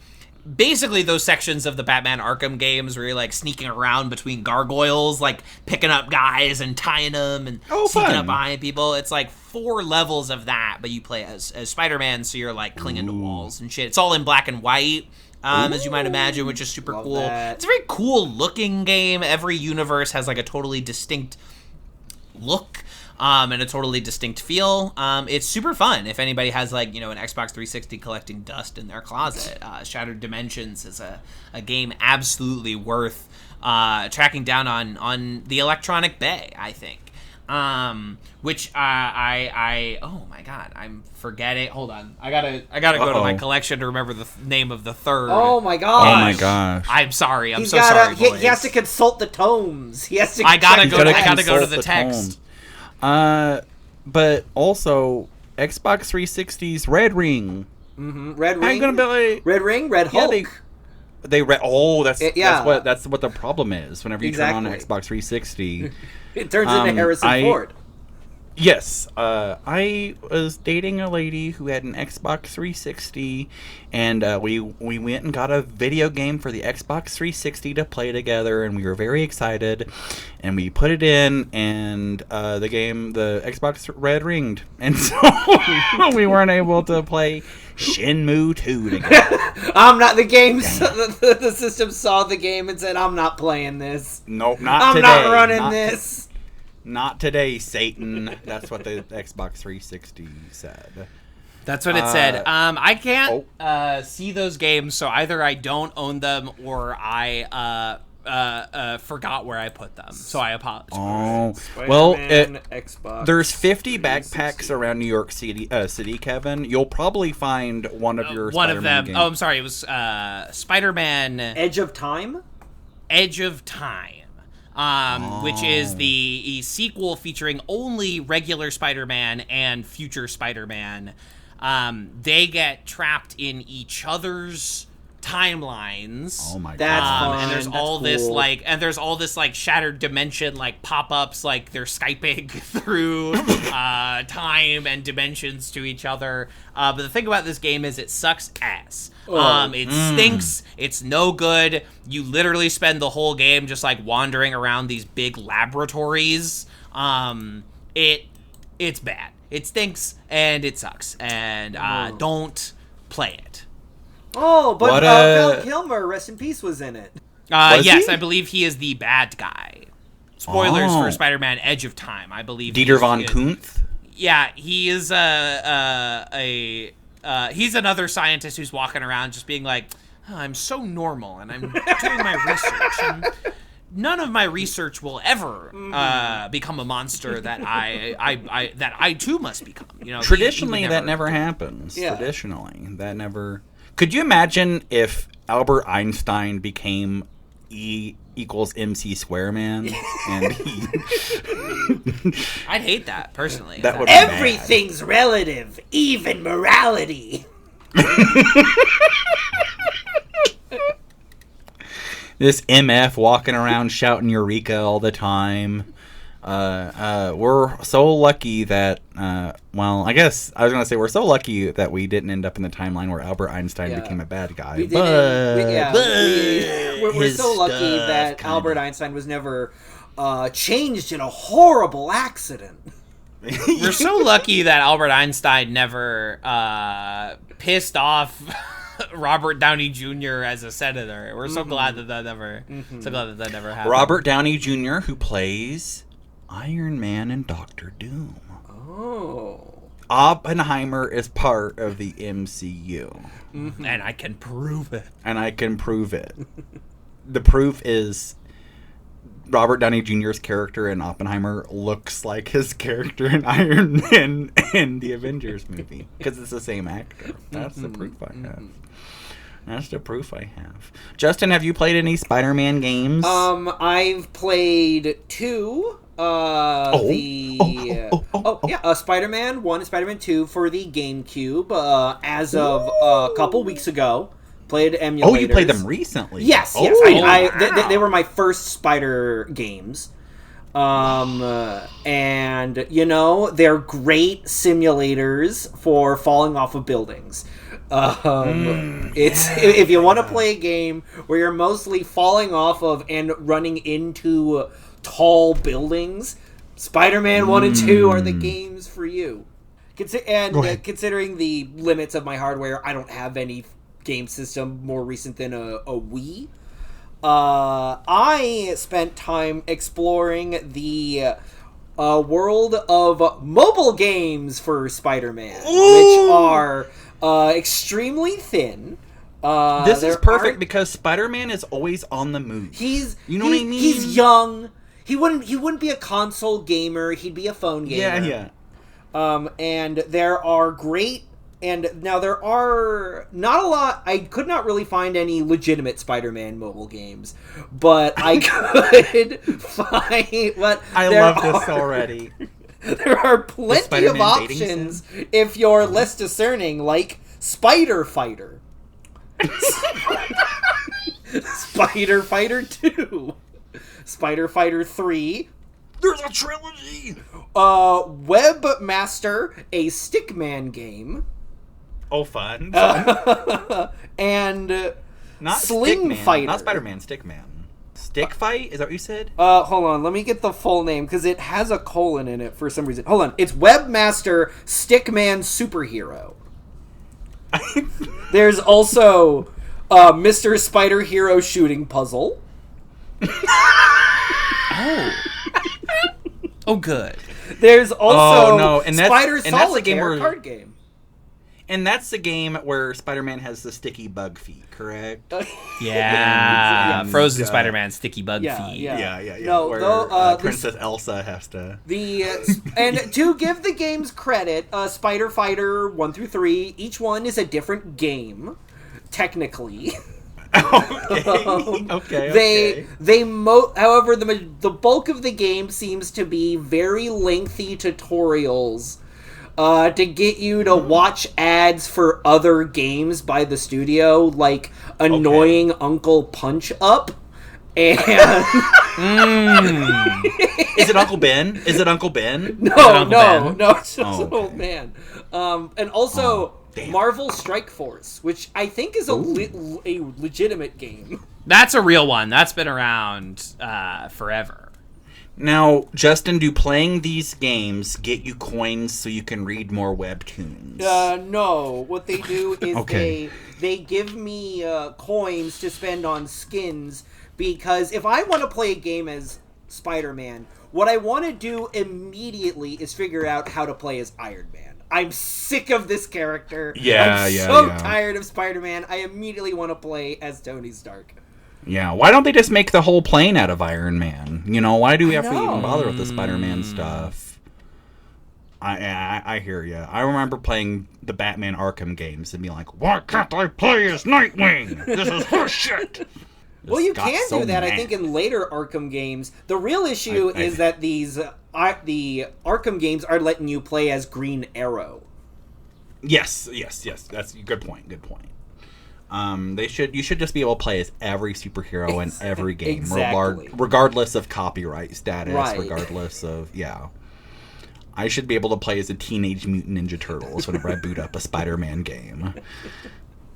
basically those sections of the Batman Arkham games where you're like sneaking around between gargoyles, like picking up guys and tying them and sneaking fun. up behind people. It's like 4 levels of that, but you play as Spider-Man, so you're like clinging to walls and shit. It's all in black and white. As you might imagine, which is super Love cool. that. It's a very cool looking game. Every universe has like a totally distinct look and a totally distinct feel. It's super fun if anybody has like, an Xbox 360 collecting dust in their closet. Shattered Dimensions is a game absolutely worth tracking down on the Electronic Bay, I think. Which I oh my god, I'm forgetting. Hold on, I gotta go to my collection to remember the name of the third. Oh my gosh. Oh my gosh. I'm sorry. I'm He's so gotta, sorry. he has to boys. consult the tomes. He has to. I gotta check go. the I gotta text. go to the consult text. tome. But also Xbox 360's Red Ring. Red I'm Ring. gonna be Red Ring. Red Yeah, Hulk. that's yeah. that's what the problem is. Whenever you turn on an Exactly. Xbox 360. It turns into Harrison Ford. Yes, I was dating a lady who had an Xbox 360, and we went and got a video game for the Xbox 360 to play together, and we were very excited, and we put it in, and the Xbox Red ringed, and so we weren't able to play Shenmue 2 together. I'm not the game. The system saw the game and said, "I'm not playing this. Nope, not I'm today. not running Not this." Not today, Satan. That's what the Xbox 360 said. That's what it said. I can't see those games, so either I don't own them or I forgot where I put them. So I apologize. Oh, well, Spider-Man, Xbox. there's 50 backpacks around New York City, Kevin. You'll probably find one of your One Spider-Man of them. games. Oh, I'm sorry. It was Spider-Man Edge of Time. Edge of Time. Which is the sequel featuring only regular Spider-Man and future Spider-Man. They get trapped in each other's timelines. Oh my That's god! fun. And there's That's all this cool. there's all this shattered dimension pop-ups, like they're Skyping through time and dimensions to each other. But the thing about this game is it sucks ass. It stinks. It's no good. You literally spend the whole game just wandering around these big laboratories. It's bad. It stinks and it sucks. And don't play it. Oh, but What Val Kilmer, rest in peace, was in it. Was Yes, he? I believe he is the bad guy. Spoilers Oh. for Spider-Man: Edge of Time. I believe Dieter von Kuntz. Yeah, he is he's another scientist who's walking around just being like, "Oh, I'm so normal and I'm doing my research and none of my research will ever become a monster that I too must become." Traditionally, he would that never happens. Yeah. Traditionally, that never. Could you imagine if Albert Einstein became E equals MC square man? And he. I'd hate that personally. That would be Everything's relative, even morality. This MF walking around shouting Eureka all the time. We're so lucky that, well, I guess I was going to say we're so lucky that we didn't end up in the timeline where Albert Einstein Yeah. became a bad guy. We but, didn't. We're his so lucky stuff that kinda- Albert Einstein was never changed in a horrible accident. We're so lucky that Albert Einstein never pissed off Robert Downey Jr. as a senator. We're so glad that never happened. Robert Downey Jr., who plays Iron Man and Doctor Doom. Oh. Oppenheimer is part of the MCU. And I can prove it. And I can prove it. The proof is Robert Downey Jr.'s character in Oppenheimer looks like his character in Iron Man in the Avengers movie. Because it's the same actor. That's the proof I have. That's the proof I have. Justin, have you played any Spider-Man games? I've played 2. Spider-Man 1 and Spider-Man 2 for the GameCube as of a couple weeks ago. Played emulators. Oh, you played them recently? Yes. They were my first Spider games. And they're great simulators for falling off of buildings. If you want to play a game where you're mostly falling off of and running into tall buildings, Spider-Man 1 and 2 are the games for you. Considering the limits of my hardware, I don't have any game system more recent than a Wii. I spent time exploring the world of mobile games for Spider-Man, which are extremely thin. This is perfect because Spider-Man is always on the move. What I mean? He's young. He wouldn't be a console gamer. He'd be a phone gamer. Yeah. And there are great. And now there are not a lot. I could not really find any legitimate Spider-Man mobile games, but I could find. But I love this already. There are plenty of options if you're less discerning, like Spider Fighter, Spider Fighter 2, Spider Fighter 3. There's a trilogy. Webmaster, a Stickman game. Oh, fun. And not Sling Stickman, Fighter. Not Spider-Man, Stickman. Stick Fight? Is that what you said? Hold on. Let me get the full name, because it has a colon in it for some reason. Hold on. It's Webmaster Stickman Superhero. There's also Mr. Spider Hero Shooting Puzzle. Oh, good. There's also and Spider that's the game Solitaire where- card game. And that's the game where Spider-Man has the sticky bug feet, correct? Yeah. Frozen uh, Spider-Man sticky bug yeah, feet. yeah. No, Where, though, Princess Elsa has to... And to give the games credit, Spider Fighter 1 through 3, each one is a different game, technically. Okay. However, the bulk of the game seems to be very lengthy tutorials to get you to watch ads for other games by the studio, like Annoying Uncle Punch Up. And Is it Uncle Ben? No, it's just an old man. And also Marvel Strike Force, which I think is a legitimate game. That's a real one. That's been around forever. Now, Justin, do playing these games get you coins so you can read more webtoons? No. What they do is Okay. they give me coins to spend on skins, because if I want to play a game as Spider-Man, what I want to do immediately is figure out how to play as Iron Man. I'm sick of this character. I'm so tired of Spider-Man. I immediately want to play as Tony Stark. Yeah, why don't they just make the whole plane out of Iron Man? Why do we have to even bother with the Spider-Man stuff? I hear you. I remember playing the Batman Arkham games and being like, why can't I play as Nightwing? This is horseshit! Well, you can do that, I think, in later Arkham games. The real issue is that the Arkham games are letting you play as Green Arrow. Yes. That's a good point. You should just be able to play as every superhero in every game, Exactly. regardless of copyright status, Right. regardless of I should be able to play as a Teenage Mutant Ninja Turtles whenever I boot up a Spider-Man game.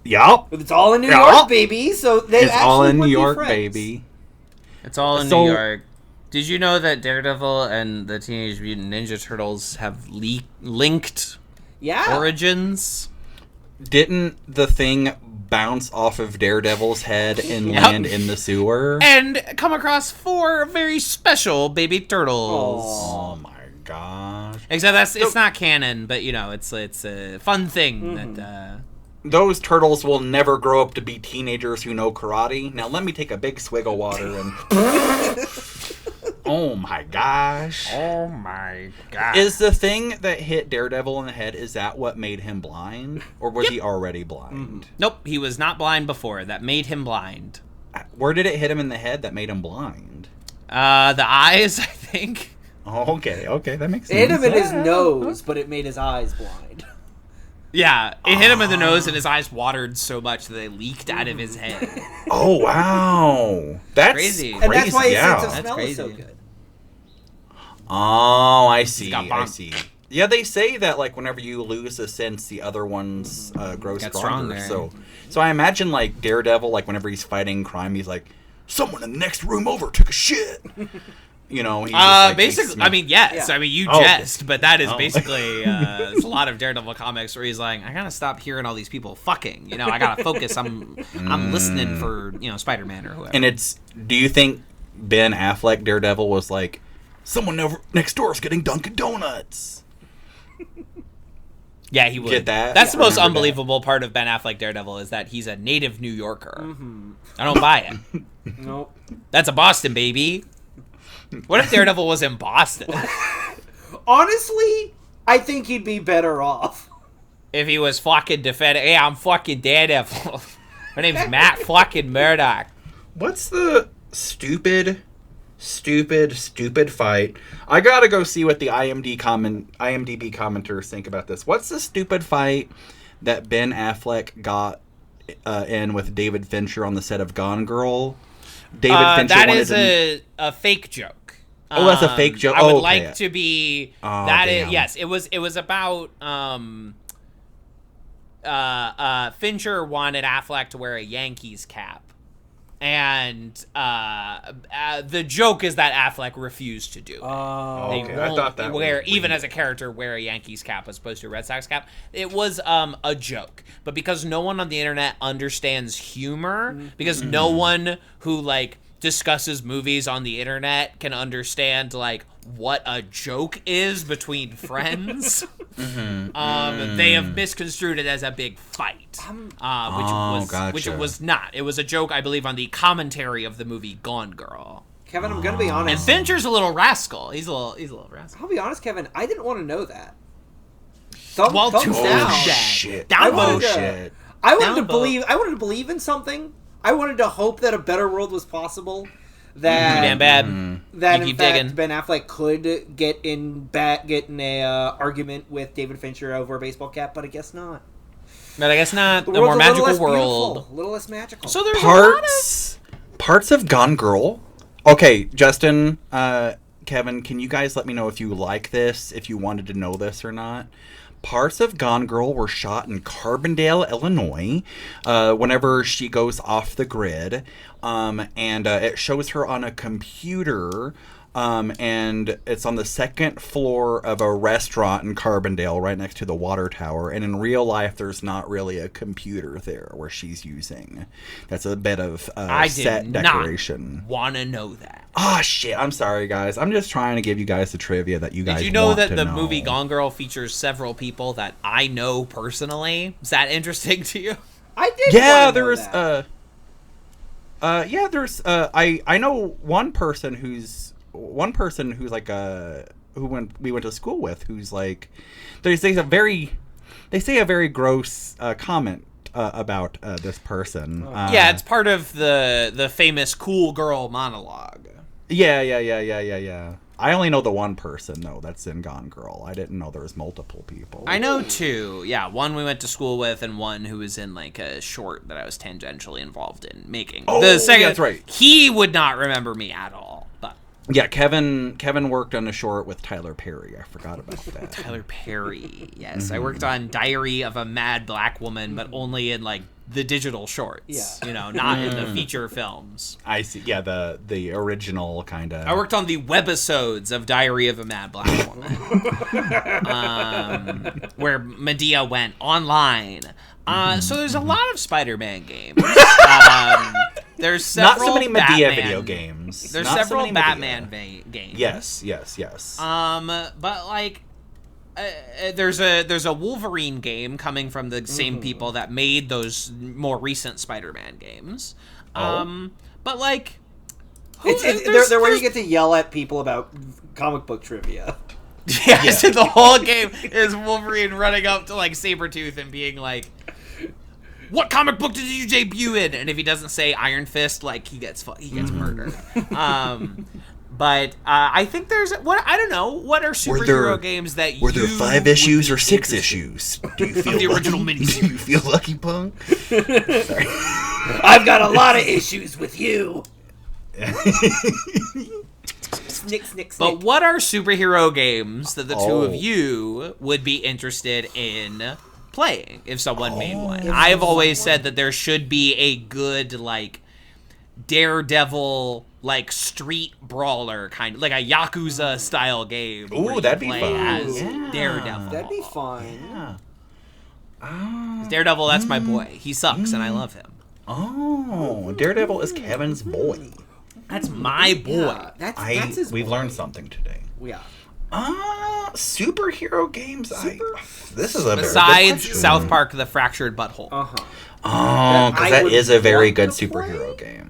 Yup. But it's all in New York, baby. So it's all in New York, baby. It's all in New York. Did you know that Daredevil and the Teenage Mutant Ninja Turtles have linked origins? Didn't the thing bounce off of Daredevil's head and land in the sewer? And come across 4 very special baby turtles. Oh my gosh. Except it's not canon, but it's a fun thing that those turtles will never grow up to be teenagers who know karate. Now let me take a big swig of water and oh my gosh. Is the thing that hit Daredevil in the head, is that what made him blind? Or was he already blind? Nope, he was not blind before. That made him blind. Where did it hit him in the head that made him blind? The eyes, I think. Oh, okay, that makes sense. It hit him in his nose, but it made his eyes blind. Yeah, it hit him in the nose, and his eyes watered so much that they leaked out of his head. Oh, wow. That's Crazy. And that's why his yeah. sense of smell That's is so crazy. good. Oh, I see. got I bonked. see. Yeah, they say that like whenever you lose a sense, the other ones grow Get stronger. stronger. So I imagine like Daredevil, like whenever he's fighting crime, he's like, someone in the next room over took a shit. You know, he's just, like, basically, I mean, yes. Yeah. I mean, you Oh. jest, but that is Oh. basically it's a lot of Daredevil comics where he's like, I gotta stop hearing all these people fucking. You know, I gotta focus. I'm listening for Spider-Man or whoever. And it's. Do you think Ben Affleck Daredevil was like, someone over next door is getting Dunkin' Donuts? Yeah, he would. Get that? That's the Yeah. most Remember that. unbelievable part of Ben Affleck Daredevil is that he's a native New Yorker. I don't buy it. Nope. That's a Boston baby. What if Daredevil was in Boston? Honestly, I think he'd be better off. If he was fucking defending, hey, I'm fucking Daredevil. My name's Matt fucking Murdock. What's the stupid fight? I gotta go see what the IMDb commenters think about this. What's the stupid fight that Ben Affleck got in with David Fincher on the set of Gone Girl? David Fincher That wanted is to... a fake joke. Oh, that's a fake joke? I would Oh, okay. like to be. Oh, That is damn. yes. It was about. Fincher wanted Affleck to wear a Yankees cap, and the joke is that Affleck refused to do it. Oh. They Okay, I won't thought that wear, was even weird. as a character, wear a Yankees cap as opposed to a Red Sox cap. It was a joke, but because no one on the internet understands humor, because no one who like discusses movies on the internet can understand like what a joke is between friends. They have misconstrued it as a big fight, which it was not. It was a joke, I believe, on the commentary of the movie Gone Girl. Kevin, I'm gonna be And honest. Fincher's a little rascal. He's a little rascal. I'll be honest, Kevin. I didn't want to know that. Thumbs Well, down. too Oh, bad. shit. Down I vote. wanted to- shit. I wanted Down to vote. believe. I wanted to believe in something. I wanted to hope that a better world was possible. That Too damn bad. that You in keep fact digging. Ben Affleck could get in a argument with David Fincher over a baseball cap, but I guess not. But I guess not. The The more world's a little magical less world. beautiful, a little less magical. So there's a lot of... Parts of Gone Girl. Okay, Justin, Kevin, can you guys let me know if you like this, if you wanted to know this or not? Parts of Gone Girl were shot in Carbondale, Illinois, whenever she goes off the grid. And it shows her on a computer, and it's on the second floor of a restaurant in Carbondale, right next to the water tower. And in real life, there's not really a computer there where she's using. That's a bit of I set did decoration. not want to know that. Ah, shit. I'm sorry, guys. I'm just trying to give you guys the trivia that you guys Did you know want that to the know. movie Gone Girl features several people that I know personally? Is that interesting to you? I did. Yeah, wanna know there's that. I know one person who's like we went to school with, who's like they say a very gross comment about this person. Yeah, it's part of the famous cool girl monologue. Yeah. I only know the one person though that's in Gone Girl. I didn't know there was multiple people. I know two. Yeah, one we went to school with, and one who was in like a short that I was tangentially involved in making. Oh, the second, that's right. He would not remember me at all, but Yeah, Kevin worked on a short with Tyler Perry. I forgot about that. Tyler Perry. Yes, I worked on Diary of a Mad Black Woman, but only in like the digital shorts. Yeah. You know, not in the feature films. I see. Yeah, the original kind of. I worked on the webisodes of Diary of a Mad Black Woman, where Medea went online. So there's a lot of Spider-Man games. There's Not several so many Medea Batman, video games. There's Not so several many Medea. Batman games. Yes. But like, there's a Wolverine game coming from the same people that made those more recent Spider-Man games. But like, They're where you get to yell at people about comic book trivia. yeah, so the whole game is Wolverine running up to like Sabretooth and being like, "What comic book did you debut in?" And if he doesn't say Iron Fist, like he gets murdered. But I think there's I don't know, what are superhero games that Were there you 5 would issues be or 6 interested- issues? Do you feel the original lucky? miniseries. Do you feel lucky, punk? Sorry. I've got a lot of issues with you. Snick, snick, snick. But what are superhero games that the two of Oh. you would be interested in playing if someone made one? I've always said that there should be a good, like, Daredevil, like, street brawler kind of, like a Yakuza style game. Ooh, where you that'd be play fun. as Yeah. Daredevil. That'd be fun. Daredevil, that's my boy. He sucks, and I love him. Oh, Daredevil is Kevin's boy. That's my boy. Yeah, that's his We've boy. learned something today. Yeah. Superhero games. This is a very good Besides question. South Park, The Fractured Butthole. Uh-huh. Oh, because I that would is a very want good to superhero play. game.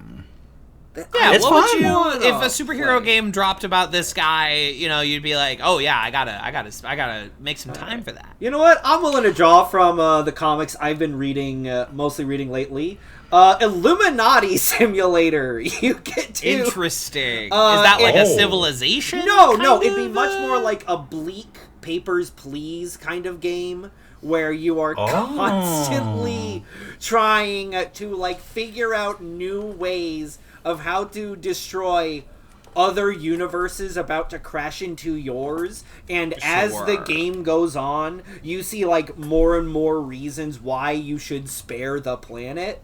Yeah, It's what would fun. you if Oh, a superhero play. game dropped about this guy? You know, you'd be like, oh yeah, I gotta make some time for that. You know what? I'm willing to draw from the comics I've been reading, mostly reading lately. Illuminati Simulator. You get to... Interesting. Is Uh, that like a Oh. civilization? No, kind it'd be of, much more like a bleak Papers, Please kind of game where you are constantly trying to, like, figure out new ways of how to destroy other universes about to crash into yours, and as the Sure. game goes on, you see, like, more and more reasons why you should spare the planet.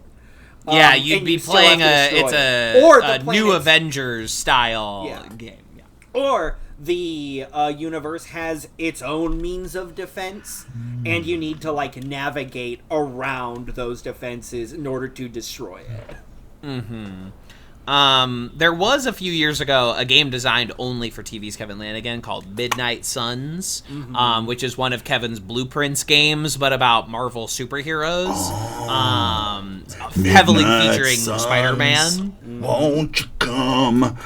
Yeah, you'd and be you still playing have to it's destroy a, it. Or the a New planets- Avengers style Yeah. game. Yeah. Or the universe has its own means of defense, and you need to, like, navigate around those defenses in order to destroy it. There was a few years ago a game designed only for TV's Kevin Lanigan called Midnight Suns, which is one of Kevin's Blueprints games, but about Marvel superheroes. Heavily Midnight featuring Suns. Spider-Man. Won't you come?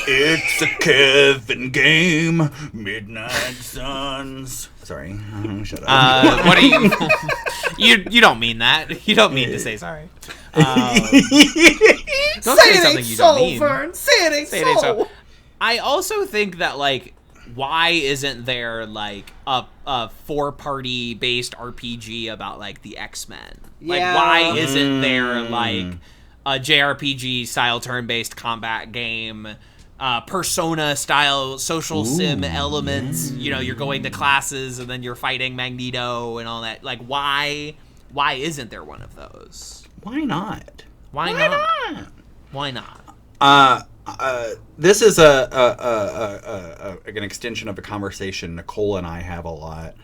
It's a Kevin game. Midnight Suns. Sorry, shut up. What are you? you don't mean that. You don't mean to say sorry. Don't say something you don't mean. Vern. Say it ain't Say it ain't so. so. I also think that, like, why isn't there, like, a 4-party based RPG about, like, the X-Men? Like, Yeah. why isn't there, like, a JRPG style turn-based combat game, Persona style social sim elements? You know, you're going to classes and then you're fighting Magneto and all that. Like, why isn't there one of those? Why not? Why not? Why not? This is an extension of a conversation Nicole and I have a lot.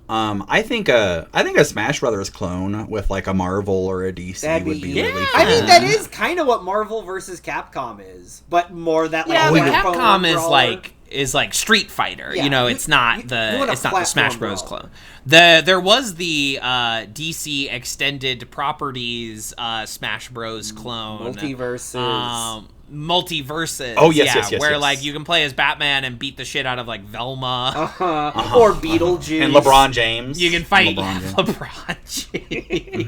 I think a Smash Brothers clone with, like, a Marvel or a DC would be really fun. I mean, that is kind of what Marvel versus Capcom is, but more that, like, Yeah, but platform Capcom brawler. is like Street Fighter. Yeah, You know, you- it's not you want a the Smash platform Bros. brawl. clone. There was the DC extended properties Smash Bros. Clone. Multiverses. Multiverses. Oh, yes, yes, where yes. like you can play as Batman and beat the shit out of like Velma. Or Beetlejuice. And LeBron James. You can fight LeBron James. LeBron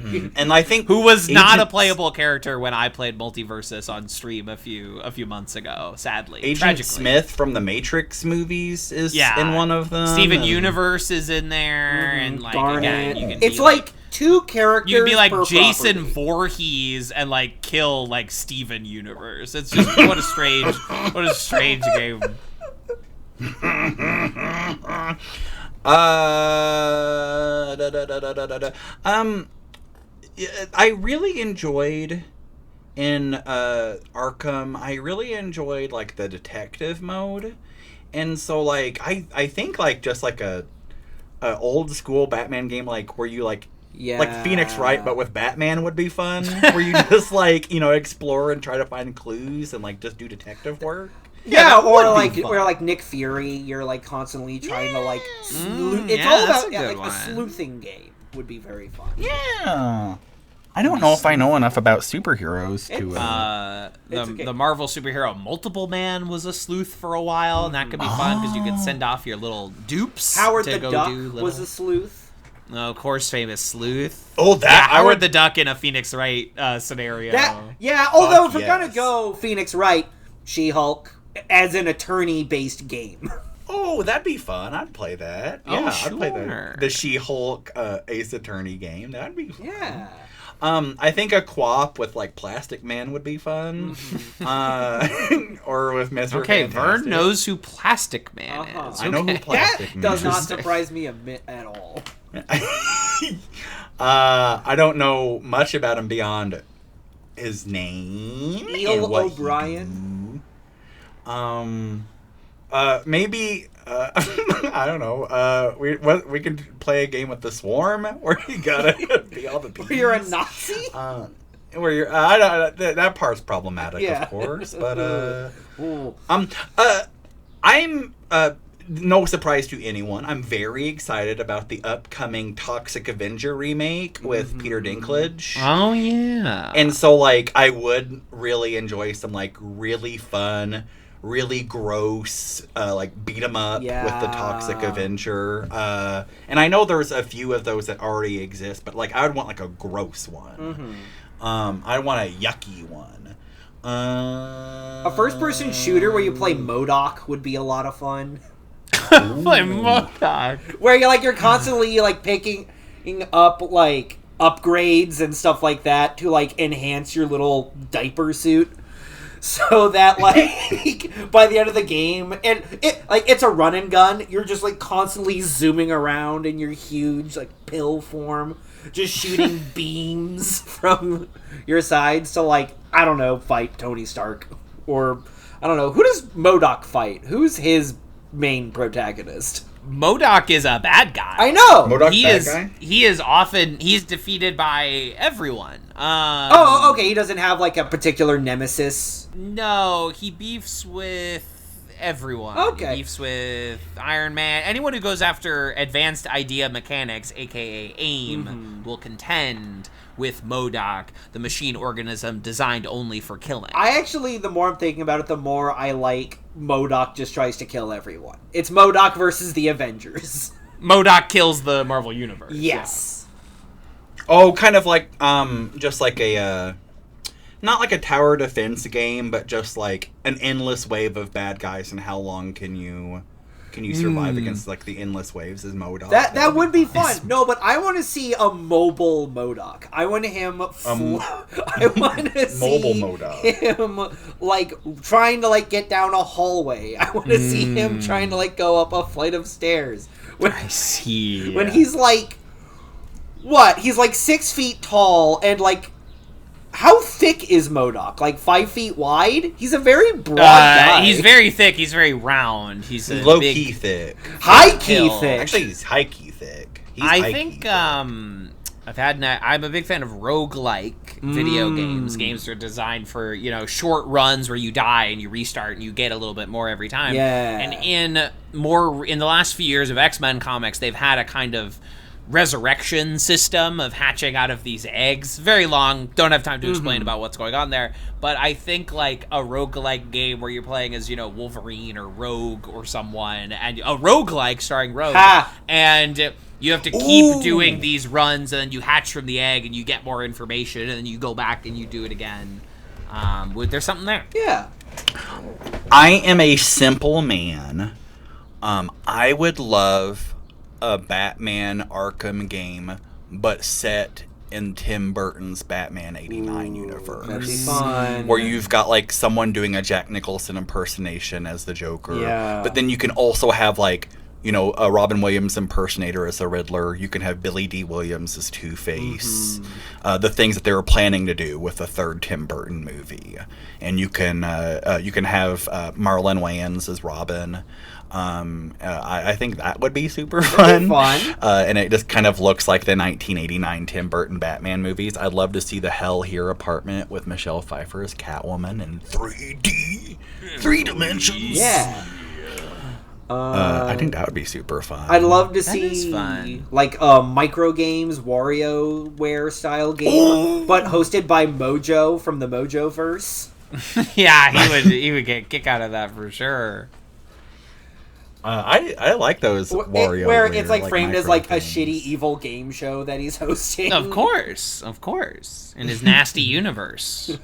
James. And I think Who was not a Agent- playable character when I played Multiversus on stream a few months ago, sadly. Agent tragically. Smith from the Matrix movies is Yeah. in one of them. Steven and- Universe is in there, and like Darn again, it. you can It's be like two characters. you can be like per Jason property. Voorhees and like kill like Steven Universe. It's just what a strange game. I really enjoyed in Arkham. I really enjoyed, like, the detective mode, and so, like, I think, like, just like a old school Batman game, like, where you like Phoenix Wright but with Batman would be fun, where you just, like, you know, explore and try to find clues and, like, just do detective work. Yeah, that or would be like fun. or like Nick Fury, you're like constantly trying to like sleuth. It's yeah, all that's about a good like a one. sleuthing game would be very fun. Yeah. I don't know if I know enough about superheroes to. It's okay. The Marvel superhero Multiple Man was a sleuth for a while, and that could be fun because you could send off your little dupes Howard to the go Duck do little. was a sleuth. Of course, famous sleuth. Oh, that Yeah, I Howard would. the Duck in a Phoenix Wright scenario. Although if we're yes. gonna go Phoenix Wright, She-Hulk, as an attorney-based game. Oh, that'd be fun. I'd play that. Oh, Yeah, sure. I'd play the She-Hulk Ace Attorney game. That'd be fun. Yeah. I think a co-op with like Plastic Man would be fun. Or with Mr. Okay, Fantastic. Vern knows who Plastic Man Uh-huh. is. I know who Okay. Plastic That Man does not is. surprise me a bit at all. I don't know much about him beyond his name. Neil and what he O'Brien? do. Maybe I don't know. We could play a game with the Swarm where you gotta be all the pieces. You're a Nazi? Where you're I don't that part's problematic, Yeah. of course, but Ooh. I'm no surprise to anyone. I'm very excited about the upcoming Toxic Avenger remake with Peter Dinklage. Oh yeah. And so, like, I would really enjoy some, like, really fun, really gross, like, beat 'em up with the Toxic Yeah. Avenger. And I know there's a few of those that already exist, but, like, I would want, like, a gross one. I want a yucky one. A first-person shooter where you play MODOK would be a lot of fun. Play MODOK. Where you're constantly like picking up like upgrades and stuff like that to like enhance your little diaper suit, so that like by the end of the game, and it's a run and gun. You're just like constantly zooming around in your huge like pill form, just shooting beams from your sides to like I don't know fight Tony Stark, or I don't know who does MODOK fight. Who's his main protagonist? MODOK is a bad guy. I know. MODOK He bad is. guy? He is often. He's defeated by everyone. Oh, okay. He doesn't have like a particular nemesis. No, he beefs with everyone. Okay. He beefs with Iron Man. Anyone who goes after advanced idea mechanics, aka AIM, will contend with MODOK, the machine organism designed only for killing. I actually, the more I'm thinking about it, the more I like MODOK just tries to kill everyone. It's MODOK versus the Avengers. MODOK kills the Marvel Universe. Yes. Oh, kind of like, just like a, not like a tower defense game, but just like an endless wave of bad guys, and how long can you survive against like the endless waves as MODOK? That would be fun. No, but I want to see a mobile MODOK. I want him. I want to see Mobile MODOK. him like trying to like get down a hallway. I want to see him trying to like go up a flight of stairs. I see. When he's like, what? He's like 6 feet tall and like. How thick is MODOK? Like 5 feet wide? He's a very broad guy. He's very thick. He's very round. He's a low big, key thick. high key hill. thick. Actually, he's high key thick. He's I high think key I'm a big fan of roguelike video games. Games that are designed for, short runs where you die and you restart and you get a little bit more every time. Yeah. And in the last few years of X-Men comics, they've had a kind of resurrection system of hatching out of these eggs. Very long, don't have time to explain about what's going on there, but I think like a roguelike game where you're playing as, Wolverine or Rogue or someone, and a roguelike starring Rogue, and you have to keep doing these runs, and then you hatch from the egg and you get more information, and then you go back and you do it again. There's something there. Yeah. I am a simple man. I would love a Batman Arkham game, but set in Tim Burton's Batman '89 universe. That'd be fun. Where you've got like someone doing a Jack Nicholson impersonation as the Joker. Yeah. But then you can also have like, a Robin Williams impersonator as the Riddler. You can have Billy D. Williams as Two-Face. The things that they were planning to do with the third Tim Burton movie. And you can have Marlon Wayans as Robin. I think that would be super fun. And it just kind of looks like the 1989 Tim Burton Batman movies. I'd love to see the Hell Here apartment with Michelle Pfeiffer as Catwoman in 3D, 3 dimensions. Yeah. I think that would be super fun. I'd love to That is see fun. like a micro games WarioWare style game, but hosted by Mojo from the Mojoverse. Yeah, he would get a kick out of that for sure. I like those Wario Where it's like framed as like a micro shitty games. evil game show that he's hosting. Of course, in his nasty universe.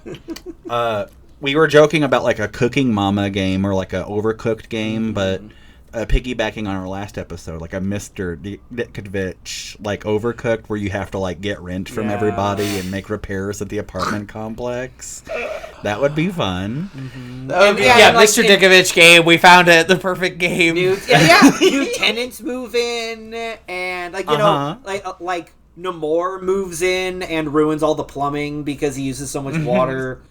we were joking about like a Cooking Mama game or like a Overcooked game, but piggybacking on our last episode, like a Mr. Ditkovich, like Overcooked, where you have to like get rent from everybody and make repairs at the apartment complex. That would be fun. Mr. Ditkovich game. We found it. The perfect game. New tenants move in, and like like Namor moves in and ruins all the plumbing because he uses so much water.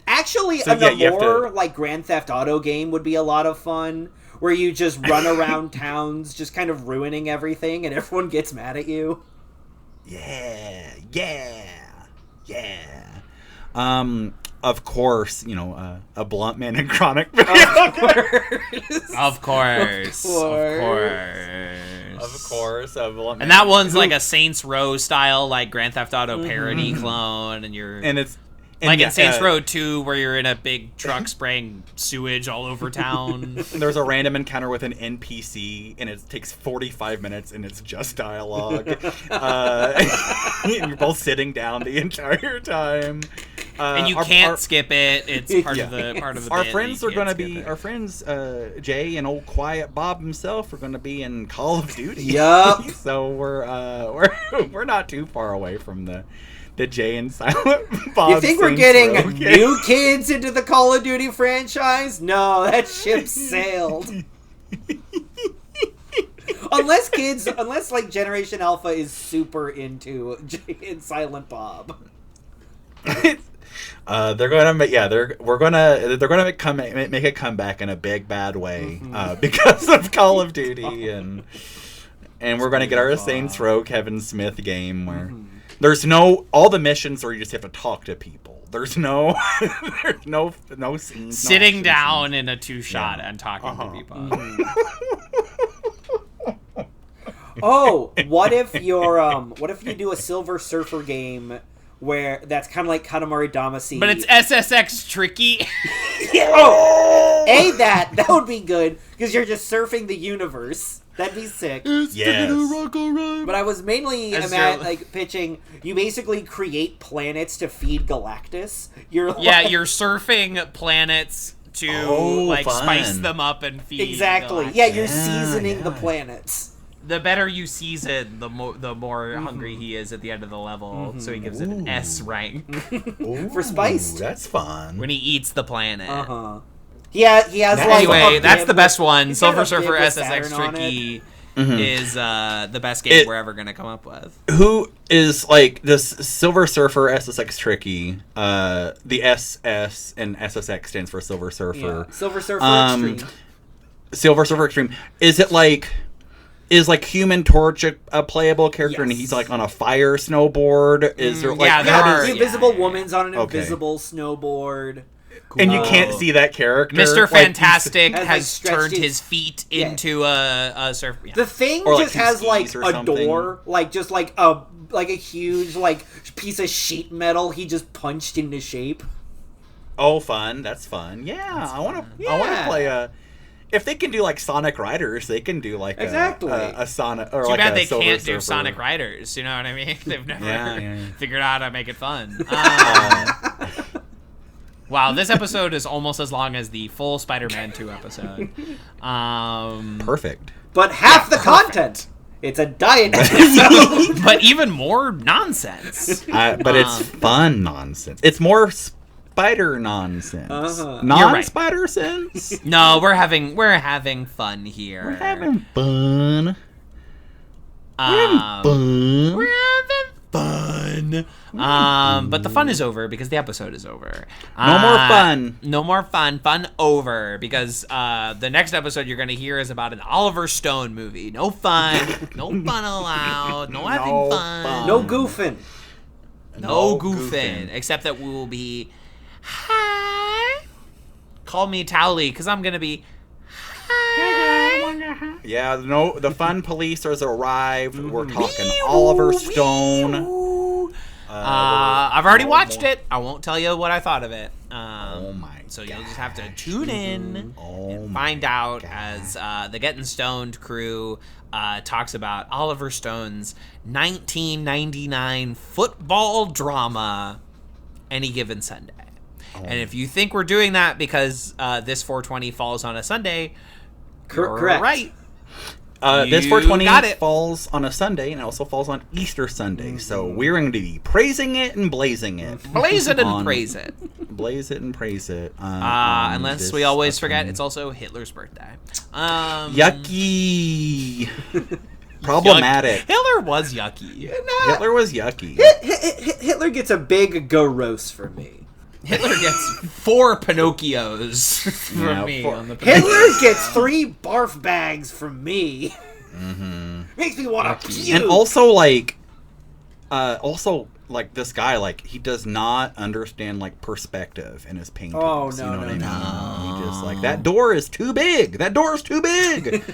Actually, a Namor like Grand Theft Auto game would be a lot of fun, where you just run around towns, just kind of ruining everything, and everyone gets mad at you. Yeah. Of course, a Blunt Man and Chronic. Of course. A Blunt Man. And that one's like a Saints Row style, like Grand Theft Auto parody clone, and it's. Like in Saints Row 2, where you're in a big truck spraying sewage all over town. There's a random encounter with an NPC, and it takes 45 minutes, and it's just dialogue. And you're both sitting down the entire time. And you can't skip it. It's part of the Our bit. friends are going to be Jay and old Quiet Bob himself are going to be in Call of Duty. Yup. So we're not too far away from the Jay and Silent Bob. You think we're getting new kids into the Call of Duty franchise? No, that ship sailed. unless like Generation Alpha is super into Jay and Silent Bob. They're gonna make a comeback in a big bad way because of Call of Duty and we're gonna get our Saints Row Kevin Smith game where. There's all the missions where you just have to talk to people. There's no scenes. Sitting down in a 2-shot and talking to people. Oh, what if you do a Silver Surfer game where that's kind of like Katamari Damacy, but it's SSX tricky. That would be good because you're just surfing the universe. That'd be sick. Yes. But I was mainly pitching. You basically create planets to feed Galactus. You're surfing planets to spice them up and feed. Exactly. Galactus. Yeah, you're seasoning the planets. The better you season, the more hungry he is at the end of the level. So he gives it an S rank for spiced. That's fun. When he eats the planet. Yeah, he has anyway, that's the best one. Silver Surfer SSX Tricky is the best game we're ever going to come up with. Who is like this Silver Surfer SSX Tricky? The SS and SSX stands for Silver Surfer. Yeah. Silver Surfer Extreme. Silver Surfer Extreme. Is it like... Is like Human Torch a playable character, and he's like on a fire snowboard? Is there like the Invisible Woman's on an invisible snowboard? Cool. And you can't see that character. Mr. Fantastic has turned his feet into a surf. Yeah. The Thing just has like a door, like just like a huge like piece of sheet metal he just punched into shape. Oh, fun! That's fun. Yeah, I want to play a. If they can do like Sonic Riders, they can do like a Sonic or Too like bad a they Silver can't Surfer. do Sonic Riders. You know what I mean? They've never figured out how to make it fun. Wow, this episode is almost as long as the full Spider-Man 2 episode. Perfect. But half the content. It's a diet episode. But even more nonsense. But it's fun nonsense. It's more spider nonsense. Non-spider sense? No, we're having fun here. We're having fun. But the fun is over because the episode is over. No more fun. No more fun. Fun over because the next episode you're going to hear is about an Oliver Stone movie. No fun. No fun allowed. No having fun. No goofing. No goofing. Except that we will be... Hi. Call me Towley because I'm going to be... Hi. Yeah, the fun police has arrived. We're talking Oliver Stone. I've already watched it. I won't tell you what I thought of it. So you'll just have to tune in and find out as the Getting Stoned crew talks about Oliver Stone's 1999 football drama, Any Given Sunday. And if you think we're doing that because this 420 falls on a Sunday, you're Correct. right. This You 420 got it. falls on a Sunday, and it also falls on Easter Sunday. So we're going to be praising it and blazing it. Blaze it and On- praise it. Blaze it and praise it. on Unless this we always upcoming- forget it's also Hitler's birthday. Yucky. Problematic. Hitler was yucky. Hitler was yucky. Hitler gets a big go roast for me. Hitler gets 4 Pinocchios from Yeah, me 4. on the Hitler gets 3 barf bags from me. Makes me want to puke. And also, like, this guy, like, he does not understand, like, perspective in his paintings. Oh, you no, know what I mean? no. He just, like, that door is too big. That door is too big.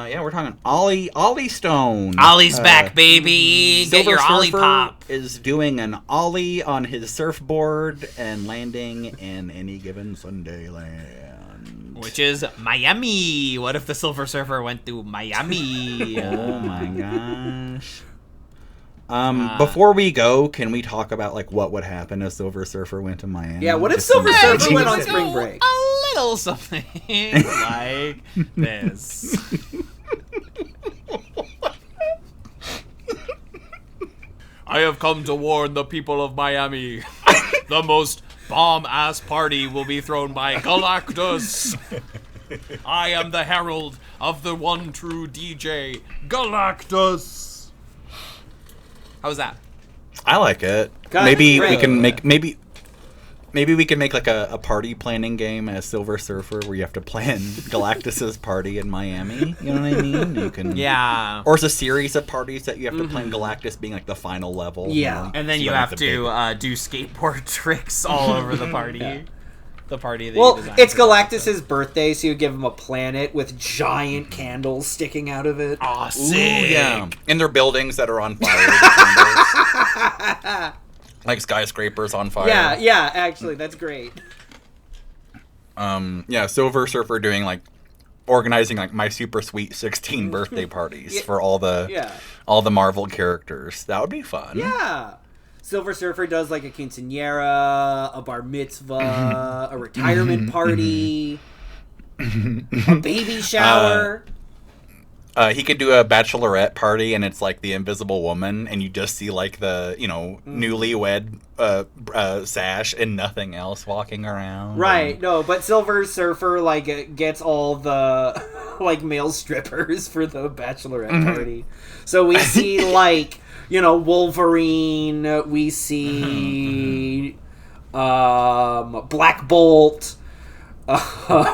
Yeah, we're talking Ollie Stone. Ollie's back, baby. Get Silver your Ollie Surfer pop. is doing an ollie on his surfboard and landing in any given Sunday land. Which is Miami. What if the Silver Surfer went to Miami? Oh my gosh. Before we go, can we talk about like what would happen if Silver Surfer went to Miami? Yeah, what if Just some Silver Surfer things. went on spring break? A little something like this. I have come to warn the people of Miami. The most bomb-ass party will be thrown by Galactus. I am the herald of the one true DJ, Galactus. How was that? I like it. God, Maybe great. we can make maybe we can make like a party planning game as Silver Surfer where you have to plan Galactus's party in Miami. You know what I mean? You can Yeah. Or it's a series of parties that you have to plan Galactus being like the final level. Yeah. You know, And then so you don't have the to do skateboard tricks all over the party. The party that Well, you designed it's for Galactus. Galactus's birthday, so you give him a planet with giant candles sticking out of it. Aw, Ooh, sick. yeah. And they're buildings that are on fire. with candles. Like skyscrapers on fire. Yeah, actually, that's great. Yeah, Silver Surfer doing like organizing like my super sweet 16 birthday parties Yeah. for all the Marvel characters. That would be fun. Yeah. Silver Surfer does like a quinceanera, a bar mitzvah, a retirement party, a baby shower. He could do a bachelorette party, and it's like the Invisible Woman, and you just see like the newlywed sash and nothing else walking around. Right, no, but Silver Surfer like gets all the like male strippers for the bachelorette party. So we see like, Wolverine, we see Black Bolt,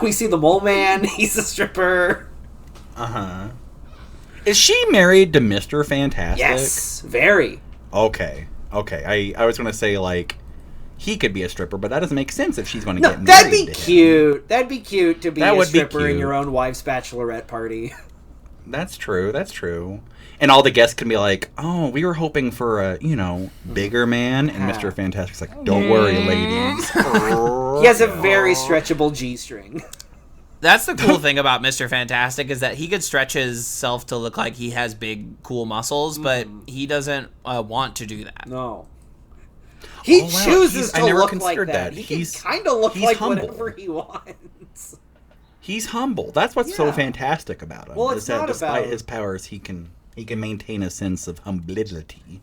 we see the Mole Man, he's a stripper. Is she married to Mr. Fantastic? Yes, very. Okay. I was gonna say like he could be a stripper, but that doesn't make sense if she's going to No, get married. that'd be to him. cute. That'd be cute to be That a would be stripper in cute. your own wife's bachelorette party. That's true. And all the guests can be like, "Oh, we were hoping for a, bigger man." And Mr. Fantastic's like, "Don't worry, ladies." He has a very stretchable G-string. That's the cool thing about Mr. Fantastic is that he could stretch himself to look like he has big, cool muscles, but he doesn't want to do that. No. He Oh, wow. chooses I to never look like considered that. that. He He's- can kind of look he's like humble. whatever he wants. He's humble. That's what's so Yeah. fantastic about him. Well, is it's that not despite about- his powers, he can maintain a sense of humility.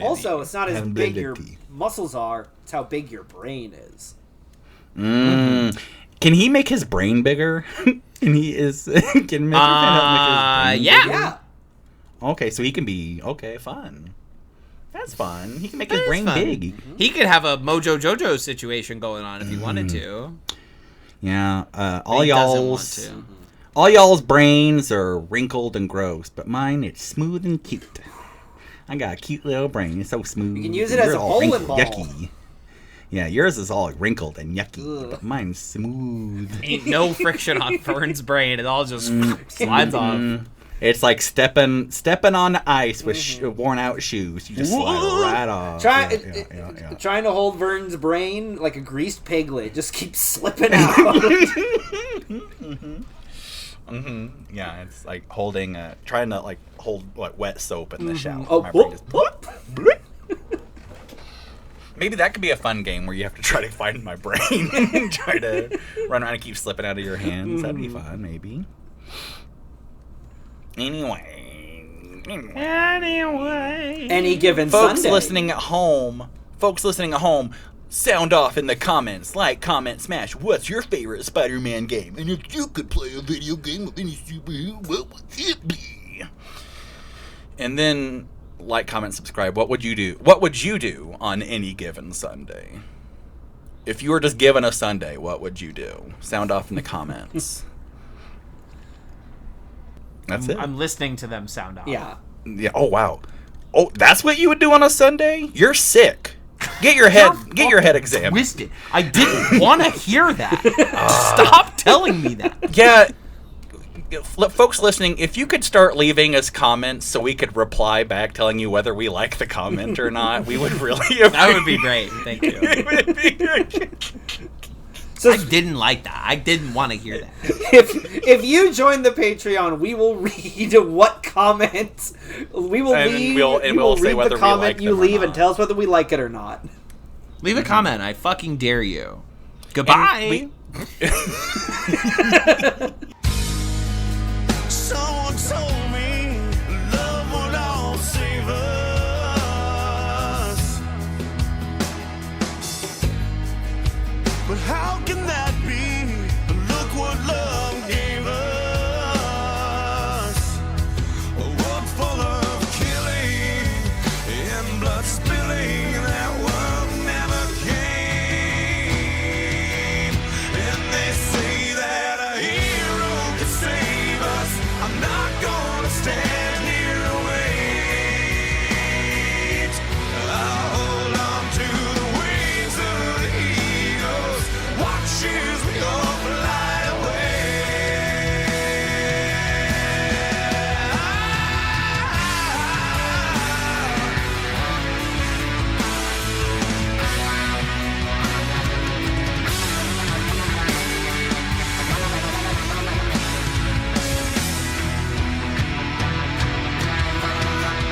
Also, it's not as big your Humility. muscles are, it's how big your brain is. Can he make his brain bigger? Can Mr. Fantastic make his brain yeah. bigger? Yeah. Okay, so he can be fun. That's fun. He can make his That is brain fun. big. He could have a Mojo Jojo situation going on if he wanted to. Yeah. He doesn't want to. All y'all's brains are wrinkled and gross, but mine it's smooth and cute. I got a cute little brain. It's so smooth. You can use it and as you're a all bowling wrinkled, ball. Yucky. Yeah, yours is all wrinkled and yucky, Ugh. but mine's smooth. Ain't no friction on Fern's brain. It all just slides off. It's like stepping on ice with worn out shoes. You just slide right off. Yeah. Trying to hold Vern's brain like a greased piglet just keeps slipping out. Yeah, it's like trying to like hold wet soap in the shower. Oh, My brain just whoop. Maybe that could be a fun game where you have to try to find my brain and try to run around and keep slipping out of your hands. That'd be fun, maybe. Anyway. Any given Folks Sunday. listening at home, sound off in the comments. Like, comment, smash. What's your favorite Spider-Man game? And if you could play a video game with any superhero, what would it be? And then, like, comment, subscribe. What would you do? What would you do on any given Sunday? If you were just given a Sunday, what would you do? Sound off in the comments. That's it. I'm listening to them sound off. Yeah. Yeah. Oh, wow. Oh, that's what you would do on a Sunday? You're sick. Get your head examined. Twisted. I didn't want to hear that. Stop telling me that. Yeah. Folks listening, if you could start leaving us comments so we could reply back telling you whether we like the comment or not, we would really appreciate. That would be great. Thank you. So I didn't like that. I didn't want to hear that. if you join the Patreon, we will read what comments we will And leave. we'll say read whether the we comment like you them or leave and not. tell us whether we like it or not. Leave a comment. I fucking dare you. Goodbye. Someone told me love would all save us. But how can that be? Look what love gave us. A world full of killing and blood spilling. That world never came. And they say that a hero can save us. I'm not gonna stand here and wait. I'll hold on to the wings of the eagles. Watch as we all fly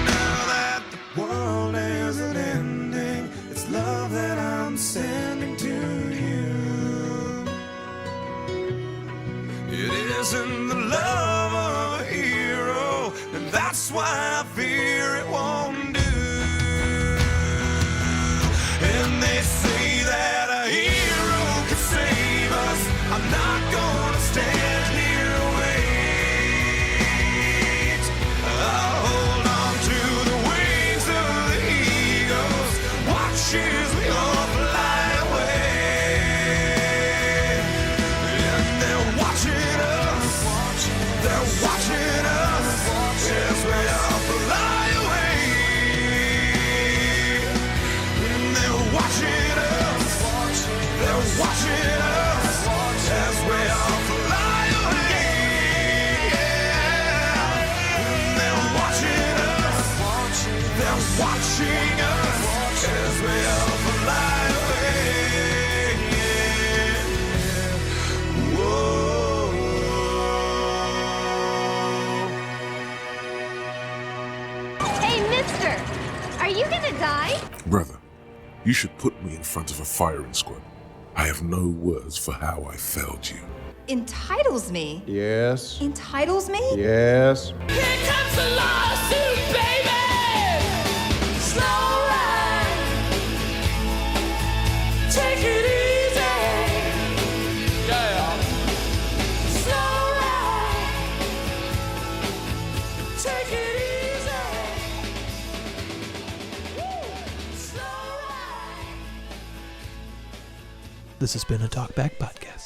Now that the world isn't ending, it's love that I'm sending to you. It isn't the love of a hero, and that's why I fear it won't do. And they say that a hero can save us. I'm not gonna stand here and wait. I'll hold on to the wings of the eagles. Watch as we all fly away. And they're watching us. They're watching us as we all fly away. And they're watching us. They're watching us as we all fly away. And they're watching us. They're watching us as we all fly away. Whoa. Hey, mister! Are you gonna die? Brother, you should put me in front of a firing squad. I have no words for how I failed you. Entitles me? Yes. Entitles me? Yes. Here comes the lawsuit, baby. Slow ride. Take it easy. Yeah. Slow ride. Take it easy. Woo. Slow ride. This has been a Talkback Podcast.